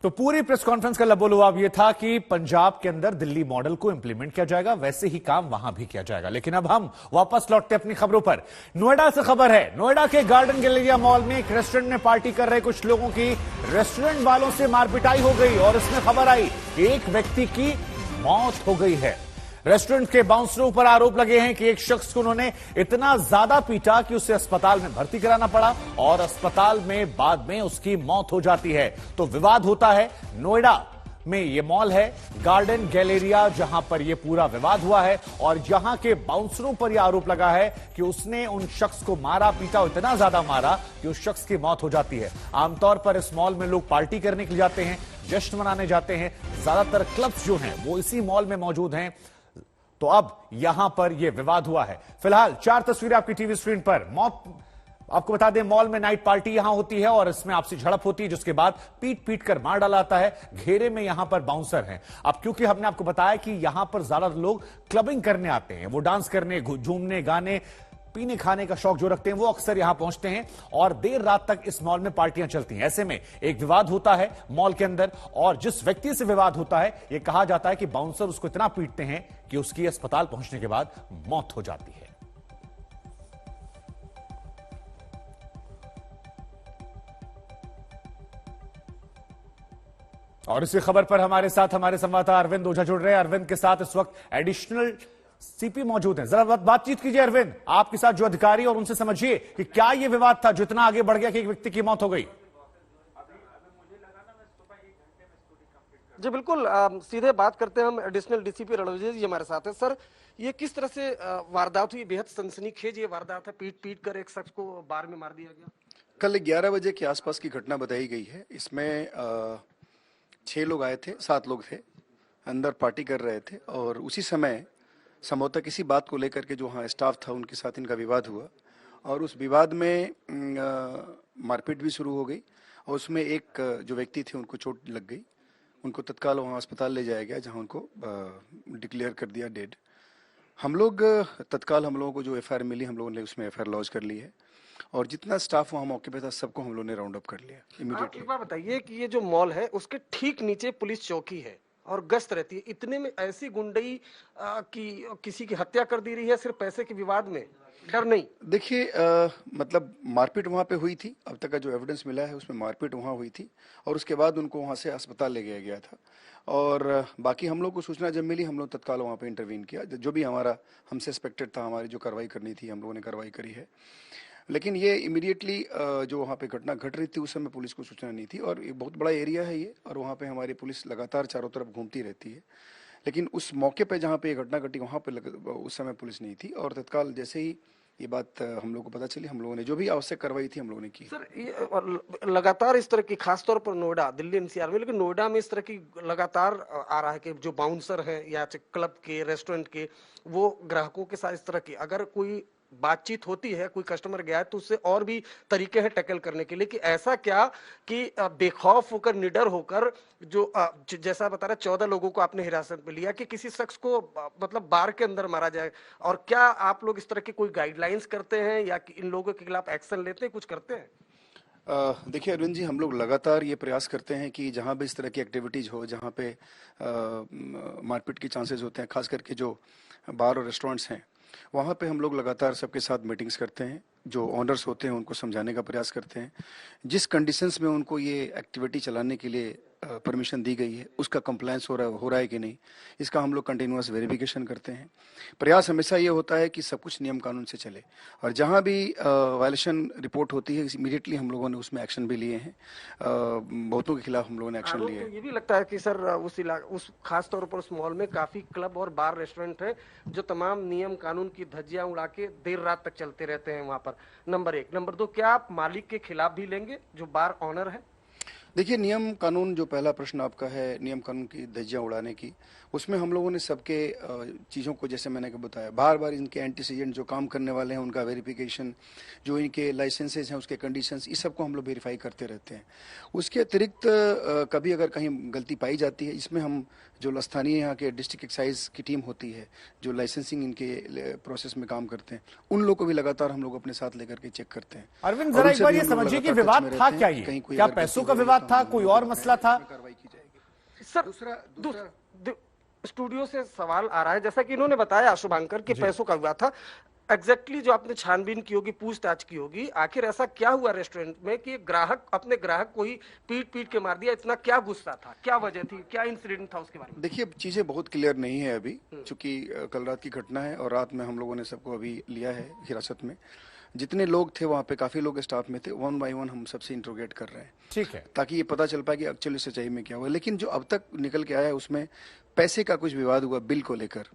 तो पूरी प्रेस कॉन्फ्रेंस का लबोलुआब यह था कि पंजाब के अंदर दिल्ली मॉडल को इंप्लीमेंट किया जाएगा, वैसे ही काम वहां भी किया जाएगा। लेकिन अब हम वापस लौटते अपनी खबरों पर। नोएडा से खबर है, नोएडा के गार्डन गैलेरिया मॉल में एक रेस्टोरेंट में पार्टी कर रहे कुछ लोगों की रेस्टोरेंट वालों से मारपिटाई हो गई और इसमें खबर आई एक व्यक्ति की मौत हो गई है। रेस्टोरेंट के बाउंसरों पर आरोप लगे हैं कि एक शख्स को उन्होंने इतना ज्यादा पीटा कि उसे अस्पताल में भर्ती कराना पड़ा और अस्पताल में बाद में उसकी मौत हो जाती है। तो विवाद होता है। नोएडा में ये मॉल है गार्डन गैलेरिया, जहां पर यह पूरा विवाद हुआ है और यहां के बाउंसरों पर यह आरोप लगा है कि उसने उन शख्स को मारा, पीटा, इतना ज्यादा मारा कि उस शख्स की मौत हो जाती है। आमतौर पर इस मॉल में लोग पार्टी करने के लिए जाते हैं, जश्न मनाने जाते हैं। ज्यादातर क्लब्स जो हैं वो इसी मॉल में मौजूद हैं। तो अब यहां पर यह विवाद हुआ है। फिलहाल 4 तस्वीरें आपकी टीवी स्क्रीन पर। मौत, आपको बता दें, मॉल में नाइट पार्टी यहां होती है और इसमें आपसी झड़प होती है, जिसके बाद पीट कर मार डाला जाता है। घेरे में यहां पर बाउंसर हैं। अब क्योंकि हमने आपको बताया कि यहां पर ज्यादा लोग क्लबिंग करने आते हैं, वो डांस करने, झूमने, गाने, पीने खाने का शौक जो रखते हैं वो अक्सर यहां पहुंचते हैं और देर रात तक इस मॉल में पार्टियां चलती हैं। ऐसे में एक विवाद होता है मॉल के अंदर और जिस व्यक्ति से विवाद होता है यह कहा जाता है कि बाउंसर उसको इतना पीटते हैं कि उसकी अस्पताल पहुंचने के बाद मौत हो जाती है। और इसी खबर पर हमारे साथ हमारे संवाददाता अरविंद ओझा जुड़ रहे हैं। अरविंद के साथ इस वक्त एडिशनल सीपी मौजूद हैं। जरा बातचीत कीजिए अरविंद, आपके साथ जो अधिकारी और उनसे समझिए कि क्या यह विवाद था जो इतना आगे बढ़ गया कि एक व्यक्ति की मौत हो गई। जी बिल्कुल, सीधे बात करते हैं हम। एडिशनल डीसीपी रणविजय जी हमारे साथ है। सर, ये किस तरह से वारदात हुई? बेहद सनसनीखेज ये वारदात है, पीट कर एक शख्स को बार में मार दिया गया। कल 11 बजे के आसपास की घटना बताई गई है। इसमें 6 लोग आए थे, 7 लोग थे, अंदर पार्टी कर रहे थे और उसी समय संभवतः किसी बात को लेकर के जो वहाँ स्टाफ था उनके साथ इनका विवाद हुआ और उस विवाद में मारपीट भी शुरू हो गई और उसमें एक जो व्यक्ति थे उनको चोट लग गई। उनको तत्काल वहाँ अस्पताल ले जाया गया जहाँ उनको डिक्लेयर कर दिया डेड। हम लोग तत्काल हम लोगों को जो एफआईआर मिली हम लोगों ने उसमें एफआईआर लॉन्च कर ली है और जितना स्टाफ वहाँ मौके पे था सबको हम लोगों ने राउंड अप कर लिया इमीडिएटली। एक बात बताइए कि ये जो मॉल है उसके ठीक नीचे पुलिस चौकी है और गश्त रहती है, इतने में ऐसी गुंडई की किसी की हत्या कर दी रही है सिर्फ पैसे के विवाद में? डर नहीं? देखिए मतलब मारपीट वहाँ पे हुई थी। अब तक का जो एविडेंस मिला है उसमें मारपीट वहाँ हुई थी और उसके बाद उनको वहाँ से अस्पताल ले गया गया था और बाकी हम लोग को सूचना जब मिली हम लोग तत्काल वहाँ पे इंटरवीन किया। जो भी हमारा हमसे एक्सपेक्टेड था, हमारी जो कार्रवाई करनी थी हम लोगों ने कार्रवाई करी है। लेकिन ये इमीडिएटली जो वहाँ पे घटना घट रही थी उस समय पुलिस को सूचना नहीं थी और ये बहुत बड़ा एरिया है ये और वहाँ पे हमारी पुलिस लगातार चारों तरफ घूमती रहती है। लेकिन उस मौके पे जहाँ पे ये घटना घटी वहाँ पे उस समय पुलिस नहीं थी और तत्काल जैसे ही ये बात हम लोग को पता चली हम लोगों ने जो भी आवश्यक कार्रवाई थी हम लोगों ने की। सर, ये लगातार इस तरह की, खासतौर पर नोएडा, दिल्ली एनसीआर में, लेकिन नोएडा में इस तरह की लगातार आ रहा है कि जो बाउंसर है या क्लब के, रेस्टोरेंट के, वो ग्राहकों के साथ इस तरह की अगर कोई बातचीत होती है, कोई कस्टमर गया है तो उससे और भी तरीके हैं टैकल करने के लिए कि ऐसा क्या कि बेखौफ होकर, निडर होकर जो जैसा बता रहा 14 लोगों को आपने हिरासत में लिया कि किसी शख्स को मतलब बार के अंदर मारा जाए, और क्या आप लोग इस तरह की कोई गाइडलाइंस करते हैं या इन लोगों के खिलाफ एक्शन लेते हैं, कुछ करते हैं? देखिए अरविंद जी, हम लोग लगातार ये प्रयास करते हैं कि जहाँ भी इस तरह की एक्टिविटीज हो, जहाँ पे मारपीट के चांसेस होते हैं, खास करके जो बार और रेस्टोरेंट्स हैं वहाँ पे हम लोग लगातार सबके साथ मीटिंग्स करते हैं। जो ऑनर्स होते हैं उनको समझाने का प्रयास करते हैं। जिस कंडीशंस में उनको ये एक्टिविटी चलाने के लिए परमिशन दी गई है उसका कंप्लायंस हो रहा है कि नहीं, इसका हम लोग कंटिन्यूअस वेरिफिकेशन करते हैं। प्रयास हमेशा ये होता है कि सब कुछ नियम कानून से चले और जहाँ भी वायलेशन रिपोर्ट होती है इमीडिएटली हम लोगों ने उसमें एक्शन भी लिए हैं। बहुतों के खिलाफ हम लोगों ने एक्शन लिए। तो ये भी लगता है कि सर उस खास तौर पर उस मॉल में काफी क्लब और बार रेस्टोरेंट है जो तमाम नियम कानून की धज्जियां उड़ा के देर रात तक चलते रहते हैं वहां पर। नंबर 1। नंबर 2, क्या आप मालिक के खिलाफ भी लेंगे जो बार ऑनर है? देखिए, नियम कानून, जो पहला प्रश्न आपका है नियम कानून की धज्जियां उड़ाने की, उसमें हम लोगों ने सबके चीज़ों को, जैसे मैंने बताया, बार बार इनके एंटीसीडेंट जो काम करने वाले हैं उनका वेरिफिकेशन, जो इनके लाइसेंसेज हैं उसके कंडीशंस, इस सब को हम लोग वेरीफाई करते रहते हैं। उसके अतिरिक्त कभी अगर कहीं गलती पाई जाती है, इसमें हम जो स्थानीय यहाँ के डिस्ट्रिक्ट एक्साइज की टीम होती है जो लाइसेंसिंग इनके प्रोसेस में काम करते हैं, उन लोग को भी लगातार हम लोग अपने साथ लेकर के चेक करते हैं। अरविंद, जरा एक बार ये समझिए कि विवाद था क्या? ये क्या पैसों का विवाद था, कोई और मसला था? कार्रवाई की जाएगी। सर, स्टूडियो से सवाल आ रहा है, जैसा कि इन्होंने बताया शुभांकर कि पैसों का विवाद था। एग्जैक्टली जो आपने छानबीन की होगी, पूछताछ की होगी, आखिर ऐसा क्या हुआ रेस्टोरेंट में कि ग्राहक अपने ग्राहक को ही पीट के मार दिया? इतना क्या गुस्सा था, क्या वजह थी, क्या इंसिडेंट था उसके बारे में? देखिए, चीजें बहुत क्लियर नहीं है अभी, चूंकि कल रात की घटना है और रात में हम लोगों ने सबको अभी लिया है हिरासत में। जितने लोग थे वहाँ पे, काफी लोग स्टाफ में थे, 1 बाय 1 हम सबसे इंट्रोगेट कर रहे हैं, ठीक है, ताकि ये पता चल पाए कि एक्चुअली सच्चाई में क्या हुआ। लेकिन जो अब तक निकल के आया है उसमें पैसे का कुछ विवाद हुआ बिल को लेकर,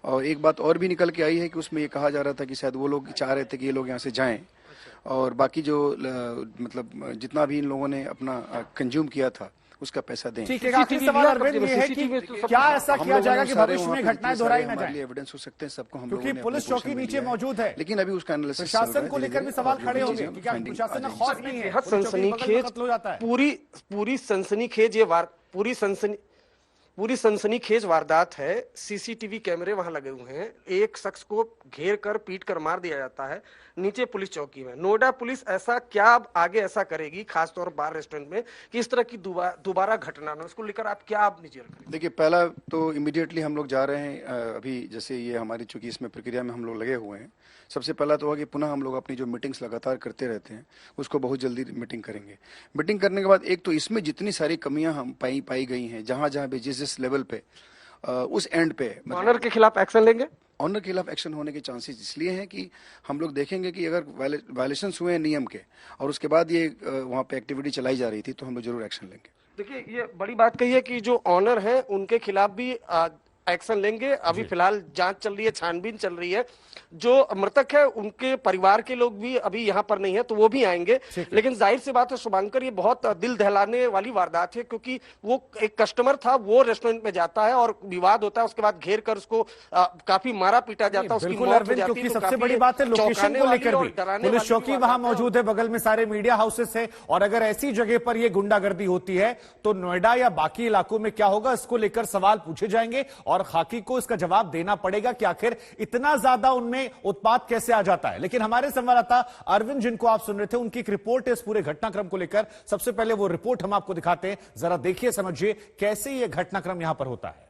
और एक बात और भी निकल के आई है कि उसमें ये कहा जा रहा था कि शायद वो लोग चाह रहे थे कि ये लोग यहाँ से जाएं और बाकी जो मतलब जितना भी इन लोगों ने अपना कंज्यूम किया था उसका पैसा दें। ठीक है, आखिरी सवाल अरविंद ये है कि क्या ऐसा किया जाएगा कि भविष्य में घटनाएं दोहराई न जाएं? एविडेंस हो सकते हैं सबको, हम क्योंकि पुलिस चौकी नीचे मौजूद है, लेकिन अभी उसका एनालिसिस प्रशासन को लेकर भी सवाल खड़े होंगे कि क्या प्रशासन में खौफ नहीं है? सनसनीखेज, पूरी सनसनीखेज ये पूरी सनसनी पूरी सनसनीखेज वारदात है। सीसीटीवी कैमरे वहां लगे हुए हैं। एक शख्स को घेर कर पीट कर मार दिया जाता है नीचे पुलिस चौकी में। नोएडा पुलिस ऐसा क्या आगे ऐसा करेगी, खासतौर बार रेस्टोरेंट में, कि इस तरह की दोबारा घटना न, उसको लेकर आप क्या निजी करें? देखिए, पहला तो इमीडिएटली हम लोग जा रहे हैं अभी, जैसे ये हमारी चूंकि इसमें प्रक्रिया में हम लोग लगे हुए हैं, सबसे पहला तो है कि पुनः हम लोग अपनी जो मीटिंग्स लगातार करते रहते हैं उसको बहुत जल्दी मीटिंग करेंगे। मीटिंग करने के बाद एक तो इसमें जितनी सारी कमियां हम पाई गई हैं, जहां जहां भी जिस लेवल पे उस एंड पे ऑनर के खिलाफ एक्शन लेंगे। ऑनर के खिलाफ एक्शन होने के चांसेस इसलिए हैं कि हम लोग देखेंगे कि अगर वायलेशंस हुए हैं नियम के और उसके बाद ये वहाँ पे एक्टिविटी चलाई जा रही थी तो हम लोग जरूर एक्शन लेंगे। देखिए, ये बड़ी बात कही है कि जो ऑनर है उनके खिलाफ भी एक्शन लेंगे। अभी फिलहाल जांच चल रही है, छानबीन चल रही है। जो मृतक है उनके परिवार के लोग भी अभी यहाँ पर नहीं है, तो वो भी आएंगे। लेकिन जाहिर सी बात है शुभांकर, ये बहुत दिल दहलाने वाली वारदात है, क्योंकि वो एक कस्टमर था, वो रेस्टोरेंट में जाता है और विवाद होता है, उसके बाद घेर कर उसको काफी मारा पीटा जाता है, उसकी मौत हो जाती है। क्योंकि सबसे बड़ी बात है लोकेशन को लेकर भी पुलिस चौकी वहां मौजूद है, बगल में सारे मीडिया हाउसेस है, और अगर ऐसी जगह पर ये गुंडागर्दी होती है तो नोएडा या बाकी इलाकों में क्या होगा, इसको लेकर सवाल पूछे जाएंगे और खाकी को इसका जवाब देना पड़ेगा कि आखिर इतना ज्यादा उनमें उत्पात कैसे आ जाता है। लेकिन हमारे संवाददाता अरविंद, जिनको आप सुन रहे थे, उनकी एक रिपोर्ट है इस पूरे घटनाक्रम को लेकर। सबसे पहले वो रिपोर्ट हम आपको दिखाते हैं, जरा देखिए, समझिए कैसे ये घटनाक्रम यहां पर होता है।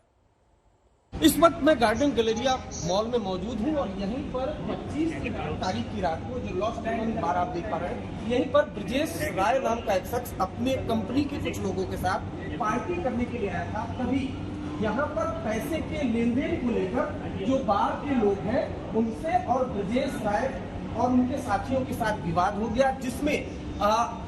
इस वक्त मैं गार्डन गैलेरिया मॉल में मौजूद हूं और यहीं पर 25 तारीख की रात को जो लॉस्ट लेमन बार आप देख पा रहे हैं, यहीं पर ब्रजेश राय नाम का एक शख्स अपने कंपनी के कुछ लोगों के साथ पार्टी करने के लिए आया था। तभी यहाँ पर पैसे के लेन देन को लेकर जो बार के लोग हैं उनसे और ब्रजेश राय और उनके साथियों के साथ विवाद हो गया, जिसमें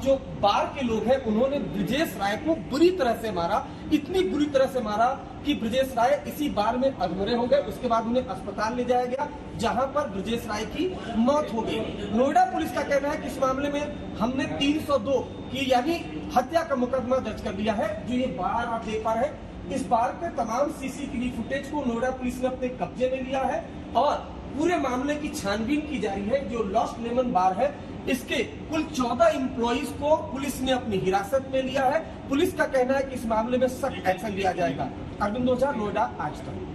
जो बार के लोग हैं उन्होंने ब्रजेश राय को बुरी तरह से मारा। इतनी बुरी तरह से मारा कि ब्रजेश राय इसी बार में अधमरे हो गए। उसके बाद उन्हें अस्पताल ले जाया गया, जहां पर ब्रजेश राय की मौत हो गई। नोएडा पुलिस का कहना है कि इस मामले में हमने 302 की यानी हत्या का मुकदमा दर्ज कर लिया है। जो ये बार आप देख पा रहे हैं, इस बार के तमाम सीसीटीवी फुटेज को नोएडा पुलिस ने अपने कब्जे में लिया है और पूरे मामले की छानबीन की जा रही है। जो लॉस्ट लेमन बार है, इसके कुल 14 एम्प्लॉइज को पुलिस ने अपनी हिरासत में लिया है। पुलिस का कहना है कि इस मामले में सख्त एक्शन लिया जाएगा। अरविंद ओझा, नोएडा, आज तक।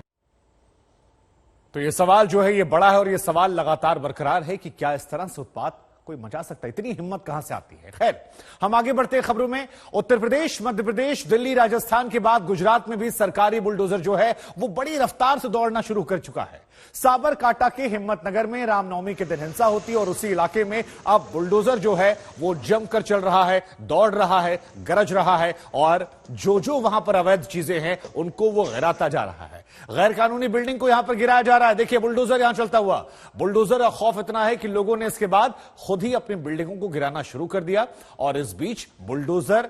तो ये सवाल जो है ये बड़ा है और ये सवाल लगातार बरकरार है कि क्या इस तरह से उत्पात कोई मचा सकता है, इतनी हिम्मत कहां से आती है। खैर, हम आगे बढ़ते हैं खबरों में। उत्तर प्रदेश, मध्य प्रदेश, दिल्ली, राजस्थान के बाद गुजरात में भी सरकारी बुलडोजर जो है वो बड़ी रफ्तार से दौड़ना शुरू कर चुका है। साबरकांठा के हिम्मतनगर में रामनवमी के दिन हिंसा होती है और उसी इलाके में अब बुलडोजर जो है वो जमकर चल रहा है, दौड़ रहा है, गरज रहा है और जो वहां पर अवैध चीजें हैं उनको वो गिराता जा रहा है। गैर कानूनी बिल्डिंग को यहां पर गिराया जा रहा है। देखिए बुलडोजर यहां चलता हुआ, बुलडोजर का खौफ इतना है कि लोगों ने इसके बाद खुद ही अपनी बिल्डिंगों को गिराना शुरू कर दिया और इस बीच बुलडोजर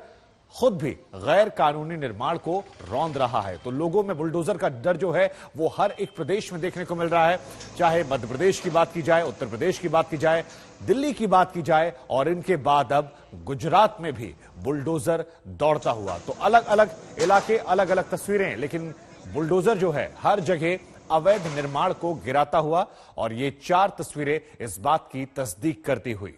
खुद भी गैर कानूनी निर्माण को रौंद रहा है। तो लोगों में बुलडोजर का डर जो है वो हर एक प्रदेश में देखने को मिल रहा है, चाहे मध्य प्रदेश की बात की जाए, उत्तर प्रदेश की बात की जाए, दिल्ली की बात की जाए और इनके बाद अब गुजरात में भी बुलडोजर दौड़ता हुआ। तो अलग अलग इलाके, अलग अलग तस्वीरें, लेकिन बुलडोजर जो है हर जगह अवैध निर्माण को गिराता हुआ और ये 4 तस्वीरें इस बात की तस्दीक करती हुई।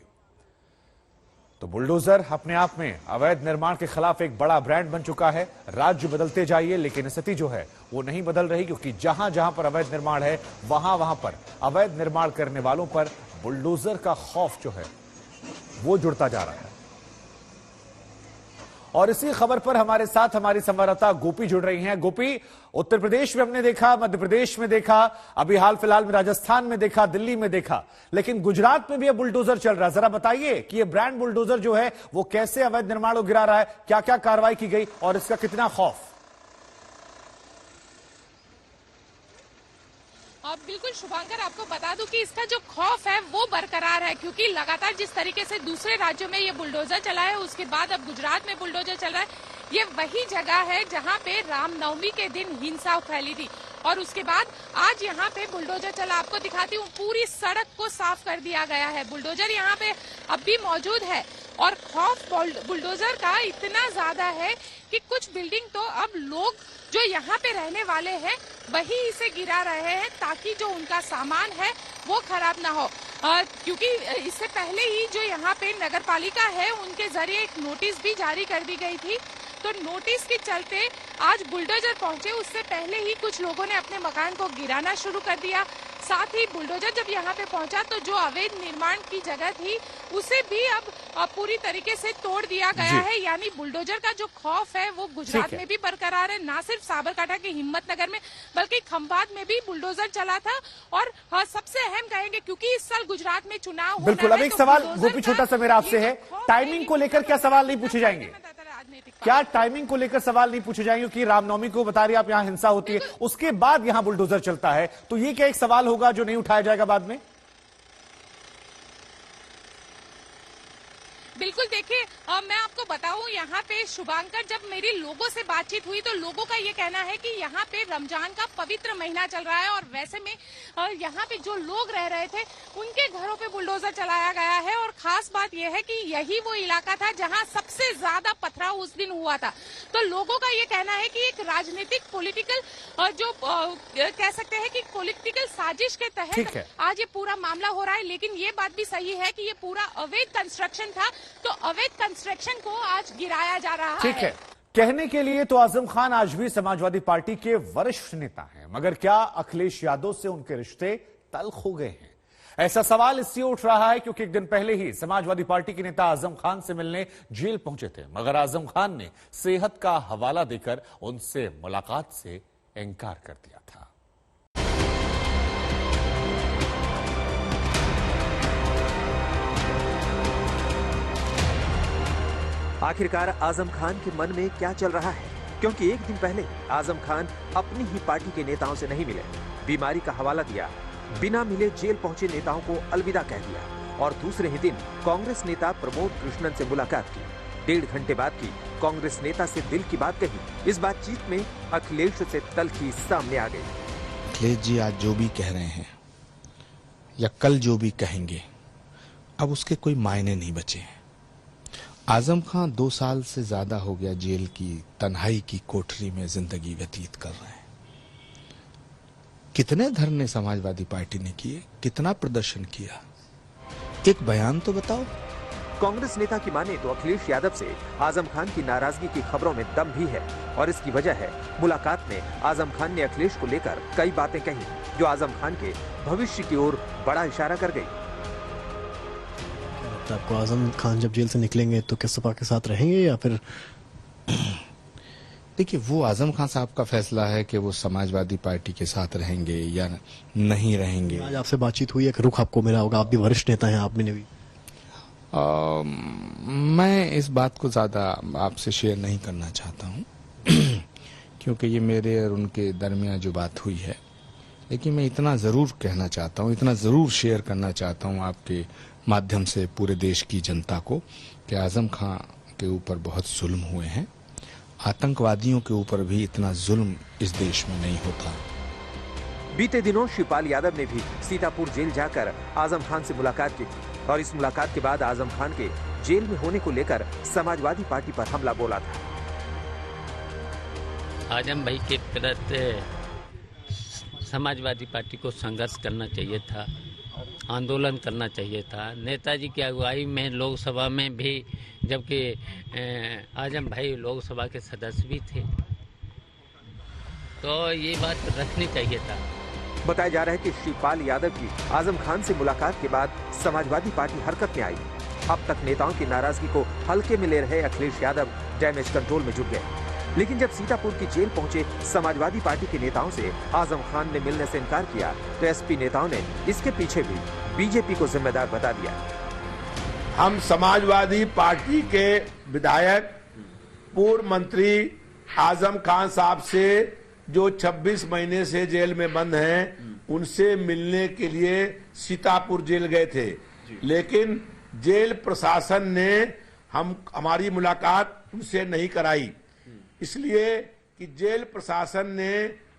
तो बुलडोजर अपने आप में अवैध निर्माण के खिलाफ एक बड़ा ब्रांड बन चुका है। राज्य बदलते जाइए लेकिन स्थिति जो है वो नहीं बदल रही, क्योंकि जहां जहां पर अवैध निर्माण है वहां पर अवैध निर्माण करने वालों पर बुलडोजर का खौफ जो है वो जुड़ता जा रहा है। और इसी खबर पर हमारे साथ हमारी संवाददाता गोपी जुड़ रही हैं। गोपी, उत्तर प्रदेश में हमने देखा, मध्य प्रदेश में देखा, अभी हाल फिलहाल में राजस्थान में देखा, दिल्ली में देखा, लेकिन गुजरात में भी अब बुलडोजर चल रहा है। जरा बताइए कि ये ब्रांड बुलडोजर जो है वो कैसे अवैध निर्माण को गिरा रहा है, क्या क्या कार्रवाई की गई और इसका कितना खौफ? बिल्कुल शुभांकर, आपको बता दूं कि इसका जो खौफ है वो बरकरार है, क्योंकि लगातार जिस तरीके से दूसरे राज्यों में ये बुलडोजर चला है, उसके बाद अब गुजरात में बुलडोजर चल रहा है। ये वही जगह है जहां पे रामनवमी के दिन हिंसा फैली थी और उसके बाद आज यहाँ पे बुलडोजर चला। आपको दिखाती हूँ, पूरी सड़क को साफ कर दिया गया है। बुलडोजर यहाँ पे अब भी मौजूद है और खौफ बुलडोजर का इतना ज्यादा है कि कुछ बिल्डिंग तो अब लोग जो यहाँ पे रहने वाले हैं वही इसे गिरा रहे हैं ताकि जो उनका सामान है वो खराब ना हो। क्योंकि इससे पहले ही जो यहाँ पे नगर पालिका है उनके जरिए एक नोटिस भी जारी कर दी गई थी तो नोटिस के चलते आज बुलडोजर पहुंचे, उससे पहले ही कुछ लोगों ने अपने मकान को गिराना शुरू कर दिया। साथ ही बुलडोजर जब यहाँ पे पहुंचा तो जो अवैध निर्माण की जगह थी उसे भी अब पूरी तरीके से तोड़ दिया गया है। यानी बुलडोजर का जो खौफ है वो गुजरात में भी बरकरार है। ना सिर्फ साबरकांठा के हिम्मतनगर में बल्कि खंभात में भी बुलडोजर चला था। और सबसे अहम कहेंगे क्योंकि इस साल गुजरात में चुनाव बिल्कुल। अब एक सवाल गोपी छोटा सा मेरा आपसे है, टाइमिंग को लेकर क्या सवाल नहीं पूछे जाएंगे? क्या टाइमिंग को लेकर सवाल नहीं पूछे जाएंगे कि रामनवमी को बता रही आप यहाँ हिंसा होती है, उसके बाद यहाँ बुलडोजर चलता है, तो ये क्या एक सवाल होगा जो नहीं उठाया जाएगा बाद में? बिल्कुल। देखिए मैं आपको बताऊं, यहाँ पे शुभांकर जब मेरी लोगों से बातचीत हुई तो लोगों का ये कहना है कि यहाँ पे रमजान का पवित्र महीना चल रहा है और वैसे में यहाँ पे जो लोग रह रहे थे उनके घरों पे बुलडोजर चलाया गया है। और खास बात यह है कि यही वो इलाका था जहाँ सबसे ज्यादा पथराव उस दिन हुआ था। तो लोगों का ये कहना है कि एक राजनीतिक पॉलिटिकल जो कह सकते हैं कि पॉलिटिकल साजिश के तहत आज ये पूरा मामला हो रहा है। लेकिन ये बात भी सही है कि ये पूरा अवैध कंस्ट्रक्शन था, तो अवैध कंस्ट्रक्शन को आज गिराया जा रहा है। ठीक है। कहने के लिए तो आजम खान आज भी समाजवादी पार्टी के वरिष्ठ नेता हैं, मगर क्या अखिलेश यादव से उनके रिश्ते तल्ख हो गए हैं? ऐसा सवाल इसलिए उठ रहा है क्योंकि एक दिन पहले ही समाजवादी पार्टी के नेता आजम खान से मिलने जेल पहुंचे थे, मगर आजम खान ने सेहत का हवाला देकर उनसे मुलाकात से इनकार कर दिया था। आखिरकार आजम खान के मन में क्या चल रहा है? क्योंकि एक दिन पहले आजम खान अपनी ही पार्टी के नेताओं से नहीं मिले, बीमारी का हवाला दिया, बिना मिले जेल पहुंचे नेताओं को अलविदा कह दिया और दूसरे ही दिन कांग्रेस नेता प्रमोद कृष्णन से मुलाकात की। 1.5 घंटे बाद की कांग्रेस नेता से दिल की बात कही। इस बातचीत में अखिलेश से तल्खी सामने आ गई। अखिलेश जी आज जो भी कह रहे हैं या कल जो भी कहेंगे, अब उसके कोई मायने नहीं बचे हैं। आजम खान 2 साल से ज्यादा हो गया जेल की तन्हाई की कोठरी में जिंदगी व्यतीत कर रहे हैं। कितने धरने समाजवादी पार्टी ने किए, कितना प्रदर्शन किया, एक बयान तो बताओ। कांग्रेस नेता की माने तो अखिलेश यादव से आजम खान की नाराजगी की खबरों में दम भी है और इसकी वजह है मुलाकात में आजम खान ने अखिलेश को लेकर कई बातें कही जो आजम खान के भविष्य की ओर बड़ा इशारा कर गई। आपको आजम खान जब जेल से निकलेंगे तो क्या सपा के साथ रहेंगे या फिर? देखिए, वो आजम खान साहब का फैसला है कि वो समाजवादी पार्टी के साथ रहेंगे या नहीं रहेंगे। आज आपसे बातचीत हुई है, रुख आपको मिला होगा, आप भी वरिष्ठ नेता हैं, आपने भी। मैं इस बात को ज्यादा आपसे शेयर नहीं करना चाहता हूँ क्योंकि ये मेरे और उनके दरमियान जो बात हुई है, लेकिन मैं इतना जरूर कहना चाहता हूँ, इतना जरूर शेयर करना चाहता हूँ आपके माध्यम से पूरे देश की जनता को कि आजम खान के ऊपर बहुत जुल्म हुए हैं। आतंकवादियों के ऊपर भी इतना जुल्म इस देश में नहीं होता। बीते दिनों शिवपाल यादव ने भी सीतापुर जेल जाकर आजम खान से मुलाकात की थी और इस मुलाकात के बाद आजम खान के जेल में होने को लेकर समाजवादी पार्टी पर हमला बोला था। आजम भाई के प्रति समाजवादी पार्टी को संघर्ष करना चाहिए था, आंदोलन करना चाहिए था। नेताजी की अगुवाई में लोकसभा में भी, जबकि आजम भाई लोकसभा के सदस्य भी थे, तो ये बात रखनी चाहिए था। बताया जा रहा है कि शिवपाल यादव की आजम खान से मुलाकात के बाद समाजवादी पार्टी हरकत में आई। अब तक नेताओं की नाराजगी को हल्के में ले रहे अखिलेश यादव डैमेज कंट्रोल में जुट गए। लेकिन जब सीतापुर की जेल पहुंचे समाजवादी पार्टी के नेताओं से आजम खान ने मिलने से इनकार किया तो एसपी नेताओं ने इसके पीछे भी बीजेपी को जिम्मेदार बता दिया। हम समाजवादी पार्टी के विधायक पूर्व मंत्री आजम खान साहब से जो 26 महीने से जेल में बंद हैं, उनसे मिलने के लिए सीतापुर जेल गए थे, लेकिन जेल प्रशासन ने हमारी मुलाकात उनसे नहीं कराई, इसलिए कि जेल प्रशासन ने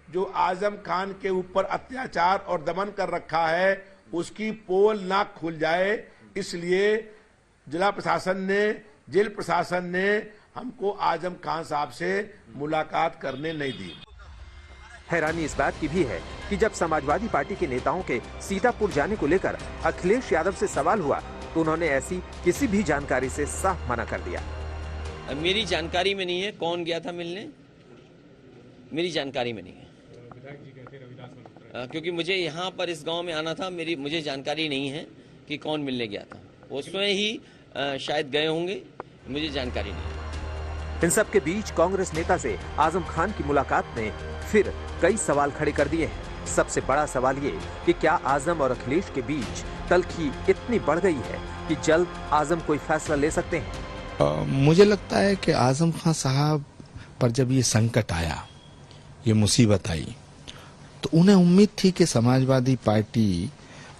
जो आजम खान के ऊपर अत्याचार और दमन कर रखा है उसकी पोल ना खुल जाए, इसलिए जिला प्रशासन ने, जेल प्रशासन ने हमको आजम खान साहब से मुलाकात करने नहीं दी। हैरानी इस बात की भी है कि जब समाजवादी पार्टी के नेताओं के सीतापुर जाने को लेकर अखिलेश यादव से सवाल हुआ तो उन्होंने ऐसी किसी भी जानकारी से साफ मना कर दिया। मेरी जानकारी में नहीं है कौन गया था मिलने, मेरी जानकारी में नहीं है, क्योंकि मुझे यहाँ पर इस गांव में आना था, मुझे जानकारी नहीं है कि कौन मिलने गया था। वो स्वयं ही शायद गए होंगे, मुझे जानकारी नहीं है। इन सब के बीच कांग्रेस नेता से आजम खान की मुलाकात ने फिर कई सवाल खड़े कर दिए हैं। सबसे बड़ा सवाल ये कि क्या आजम और अखिलेश के बीच तल्खी इतनी बढ़ गई है कि जल्द आजम कोई फैसला ले सकते हैं? मुझे लगता है कि आजम खान साहब पर जब ये संकट आया, ये मुसीबत आई, तो उन्हें उम्मीद थी कि समाजवादी पार्टी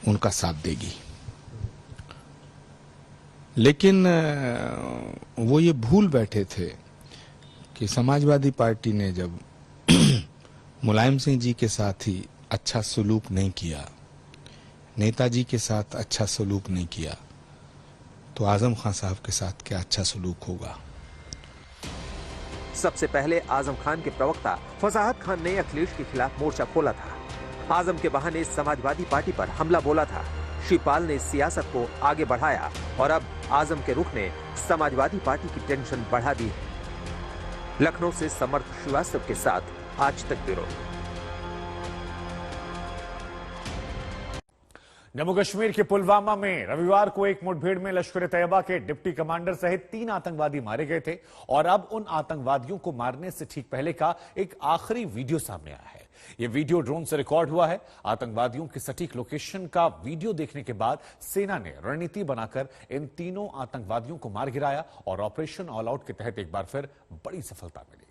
उनका साथ देगी, लेकिन वो ये भूल बैठे थे कि समाजवादी पार्टी ने जब मुलायम सिंह जी के साथ ही अच्छा सलूक नहीं किया, नेताजी के साथ अच्छा सलूक नहीं किया, तो आजम खान साहब के साथ क्या अच्छा सलूक होगा। सबसे पहले आजम खान के प्रवक्ता फसाहत खान ने अखिलेश के खिलाफ मोर्चा खोला था। आजम के बहाने समाजवादी पार्टी पर हमला बोला था। शिवपाल ने सियासत को आगे बढ़ाया और अब आजम के रुख ने समाजवादी पार्टी की टेंशन बढ़ा दी है। लखनऊ से समर्थ श्रीवास्तव के साथ आज तक ब्यूरो। जम्मू कश्मीर के पुलवामा में रविवार को एक मुठभेड़ में लश्कर ए तैयबा के डिप्टी कमांडर सहित 3 आतंकवादी मारे गए थे और अब उन आतंकवादियों को मारने से ठीक पहले का एक आखिरी वीडियो सामने आया है। यह वीडियो ड्रोन से रिकॉर्ड हुआ है। आतंकवादियों की सटीक लोकेशन का वीडियो देखने के बाद सेना ने रणनीति बनाकर इन तीनों आतंकवादियों को मार गिराया और ऑपरेशन ऑल आउट के तहत एक बार फिर बड़ी सफलता मिली।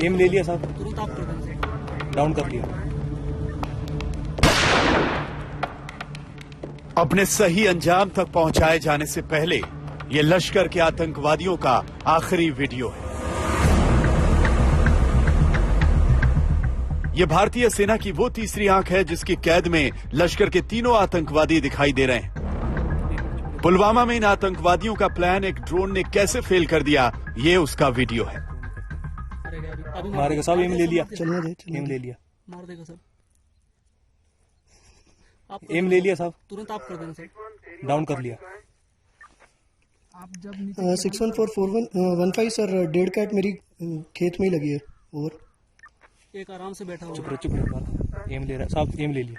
एम ले लिया साहब, डाउन कर लिया। अपने सही अंजाम तक पहुंचाए जाने से पहले ये लश्कर के आतंकवादियों का आखिरी वीडियो है। ये भारतीय सेना की वो तीसरी आंख है जिसकी कैद में लश्कर के तीनों आतंकवादी दिखाई दे रहे हैं। पुलवामा में इन आतंकवादियों का प्लान एक ड्रोन ने कैसे फेल कर दिया, ये उसका वीडियो है। मारेगा साहब, एम ले लिया, एम ले लिया, मार देगा साहब, एम ले लिया साहब, तुरंत आप कर देना सर, डाउन कर लिया। आप जब 61415 सर, 1.5 कैट मेरी खेत में ही लगी है। ओवर। एक आराम से बैठा हुआ। चुप रहे, एम ले रहा है साहब, एम ले लिया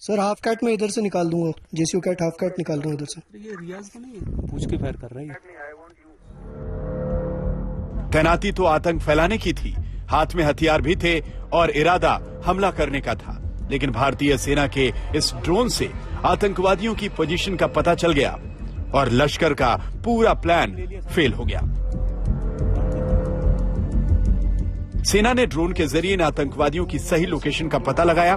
सर। हाफ कैट में इधर से निकाल दूंगा, जेसीओ कैट हाफ कैट निकाल रहा हूँ इधर से। ये रियाज तो नहीं है, पूछ के फायर कर रहा है। तैनाती तो आतंक फैलाने की थी, हाथ में हथियार भी थे और इरादा हमला करने का था, लेकिन भारतीय सेना के इस ड्रोन से आतंकवादियों की पोजीशन का पता चल गया और लश्कर का पूरा प्लान फेल हो गया। सेना ने ड्रोन के जरिए इन आतंकवादियों की सही लोकेशन का पता लगाया।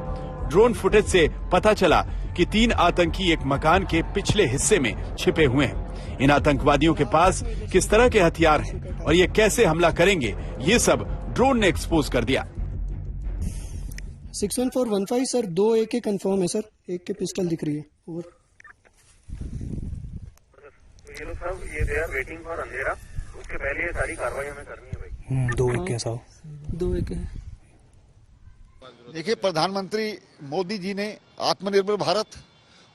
ड्रोन फुटेज से पता चला कि 3 आतंकी एक मकान के पिछले हिस्से में छिपे हुए हैं। इन आतंकवादियों के पास किस तरह के हथियार हैं और ये कैसे हमला करेंगे, ये सब ड्रोन ने एक्सपोज कर दिया। 61415 सर, 2 AK कंफर्म है सर, एक के पिस्टल दिख रही है। ओवर। ये लोग सब ये दे आर वेटिंग फॉर अंधेरा, उसके पहले ये सारी कार्रवाई हमें करनी है भाई। 2 AK साहब, 2 AK। देखिए, प्रधानमंत्री मोदी जी ने आत्मनिर्भर भारत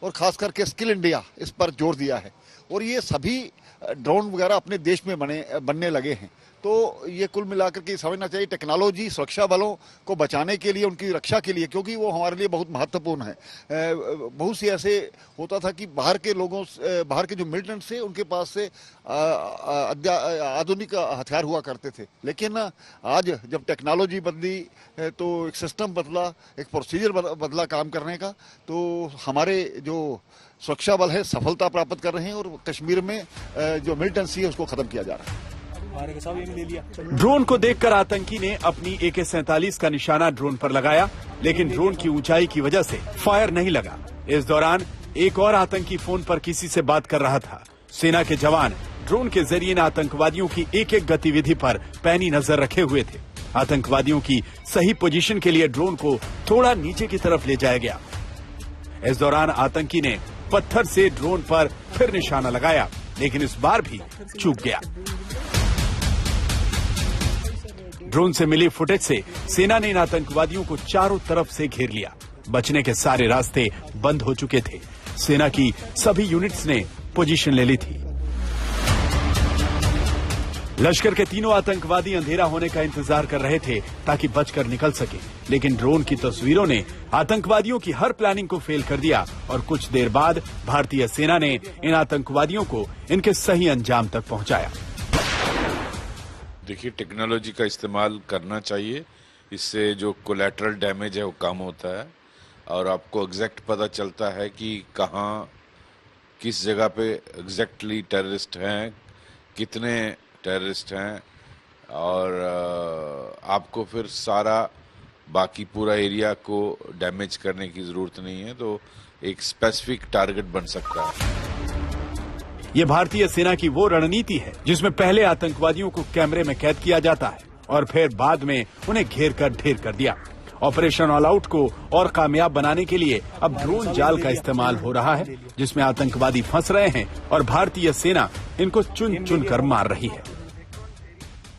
और खास करके स्किल इंडिया इस पर जोर दिया है और ये सभी ड्रोन वगैरह अपने देश में बनने लगे हैं। तो ये कुल मिलाकर के समझना चाहिए टेक्नोलॉजी सुरक्षा बलों को बचाने के लिए, उनकी रक्षा के लिए, क्योंकि वो हमारे लिए बहुत महत्वपूर्ण है। बहुत सी ऐसे होता था कि बाहर के लोगों, बाहर के जो मिलिटेंट से उनके पास से आधुनिक हथियार हुआ करते थे, लेकिन आज जब टेक्नोलॉजी बदली तो एक सिस्टम बदला, एक प्रोसीजर बदला काम करने का, तो हमारे जो सुरक्षा बल है सफलता प्राप्त कर रहे हैं और कश्मीर में जो मिलिटेंसी है उसको खत्म किया जा रहा है। ड्रोन को देखकर आतंकी ने अपनी AK-47 का निशाना ड्रोन पर लगाया, लेकिन ड्रोन की ऊंचाई की वजह से फायर नहीं लगा। इस दौरान एक और आतंकी फोन पर किसी से बात कर रहा था। सेना के जवान ड्रोन के जरिए इन आतंकवादियों की एक-एक गतिविधि पर पैनी नजर रखे हुए थे। आतंकवादियों की सही पोजीशन के लिए ड्रोन को थोड़ा नीचे की तरफ ले जाया गया। इस दौरान आतंकी ने पत्थर से ड्रोन पर फिर निशाना लगाया, लेकिन इस बार भी चूक गया। ड्रोन से मिली फुटेज से सेना ने इन आतंकवादियों को चारों तरफ से घेर लिया। बचने के सारे रास्ते बंद हो चुके थे। सेना की सभी यूनिट्स ने पोजीशन ले ली थी। लश्कर के तीनों आतंकवादी अंधेरा होने का इंतजार कर रहे थे ताकि बचकर निकल सके, लेकिन ड्रोन की तस्वीरों ने आतंकवादियों की हर प्लानिंग को फेल कर दिया और कुछ देर बाद भारतीय सेना ने इन आतंकवादियों को इनके सही अंजाम तक पहुंचाया। देखिए, टेक्नोलॉजी का इस्तेमाल करना चाहिए, इससे जो कोलैटरल डैमेज है वो कम होता है और आपको एग्जैक्ट पता चलता है कि कहाँ किस जगह पे एग्जैक्टली टेररिस्ट हैं, कितने टेररिस्ट हैं, और आपको फिर सारा बाकी पूरा एरिया को डैमेज करने की जरूरत नहीं है, तो एक स्पेसिफिक टारगेट बन सकता है। ये भारतीय सेना की वो रणनीति है जिसमें पहले आतंकवादियों को कैमरे में कैद किया जाता है और फिर बाद में उन्हें घेर कर ढेर कर दिया। ऑपरेशन ऑल आउट को और कामयाब बनाने के लिए अब ड्रोन जाल का इस्तेमाल हो रहा है, जिसमें आतंकवादी फंस रहे हैं और भारतीय सेना इनको चुन चुन कर मार रही है।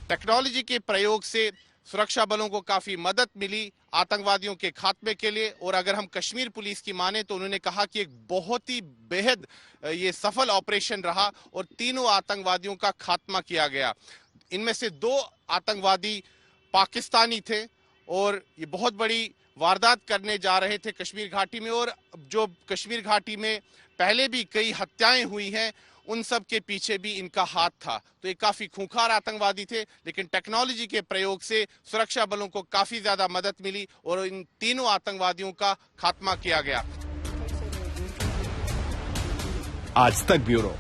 टेक्नोलॉजी के प्रयोग से सुरक्षा बलों को काफी मदद मिली आतंकवादियों के खात्मे के लिए, और अगर हम कश्मीर पुलिस की माने तो उन्होंने कहा कि एक बहुत ही बेहद ये सफल ऑपरेशन रहा और तीनों आतंकवादियों का खात्मा किया गया। इनमें से 2 आतंकवादी पाकिस्तानी थे और ये बहुत बड़ी वारदात करने जा रहे थे कश्मीर घाटी में, और जो कश्मीर घाटी में पहले भी कई हत्याएं हुई हैं उन सब के पीछे भी इनका हाथ था। तो ये काफी खूंखार आतंकवादी थे, लेकिन टेक्नोलॉजी के प्रयोग से सुरक्षा बलों को काफी ज्यादा मदद मिली और इन तीनों आतंकवादियों का खात्मा किया गया। आज तक ब्यूरो।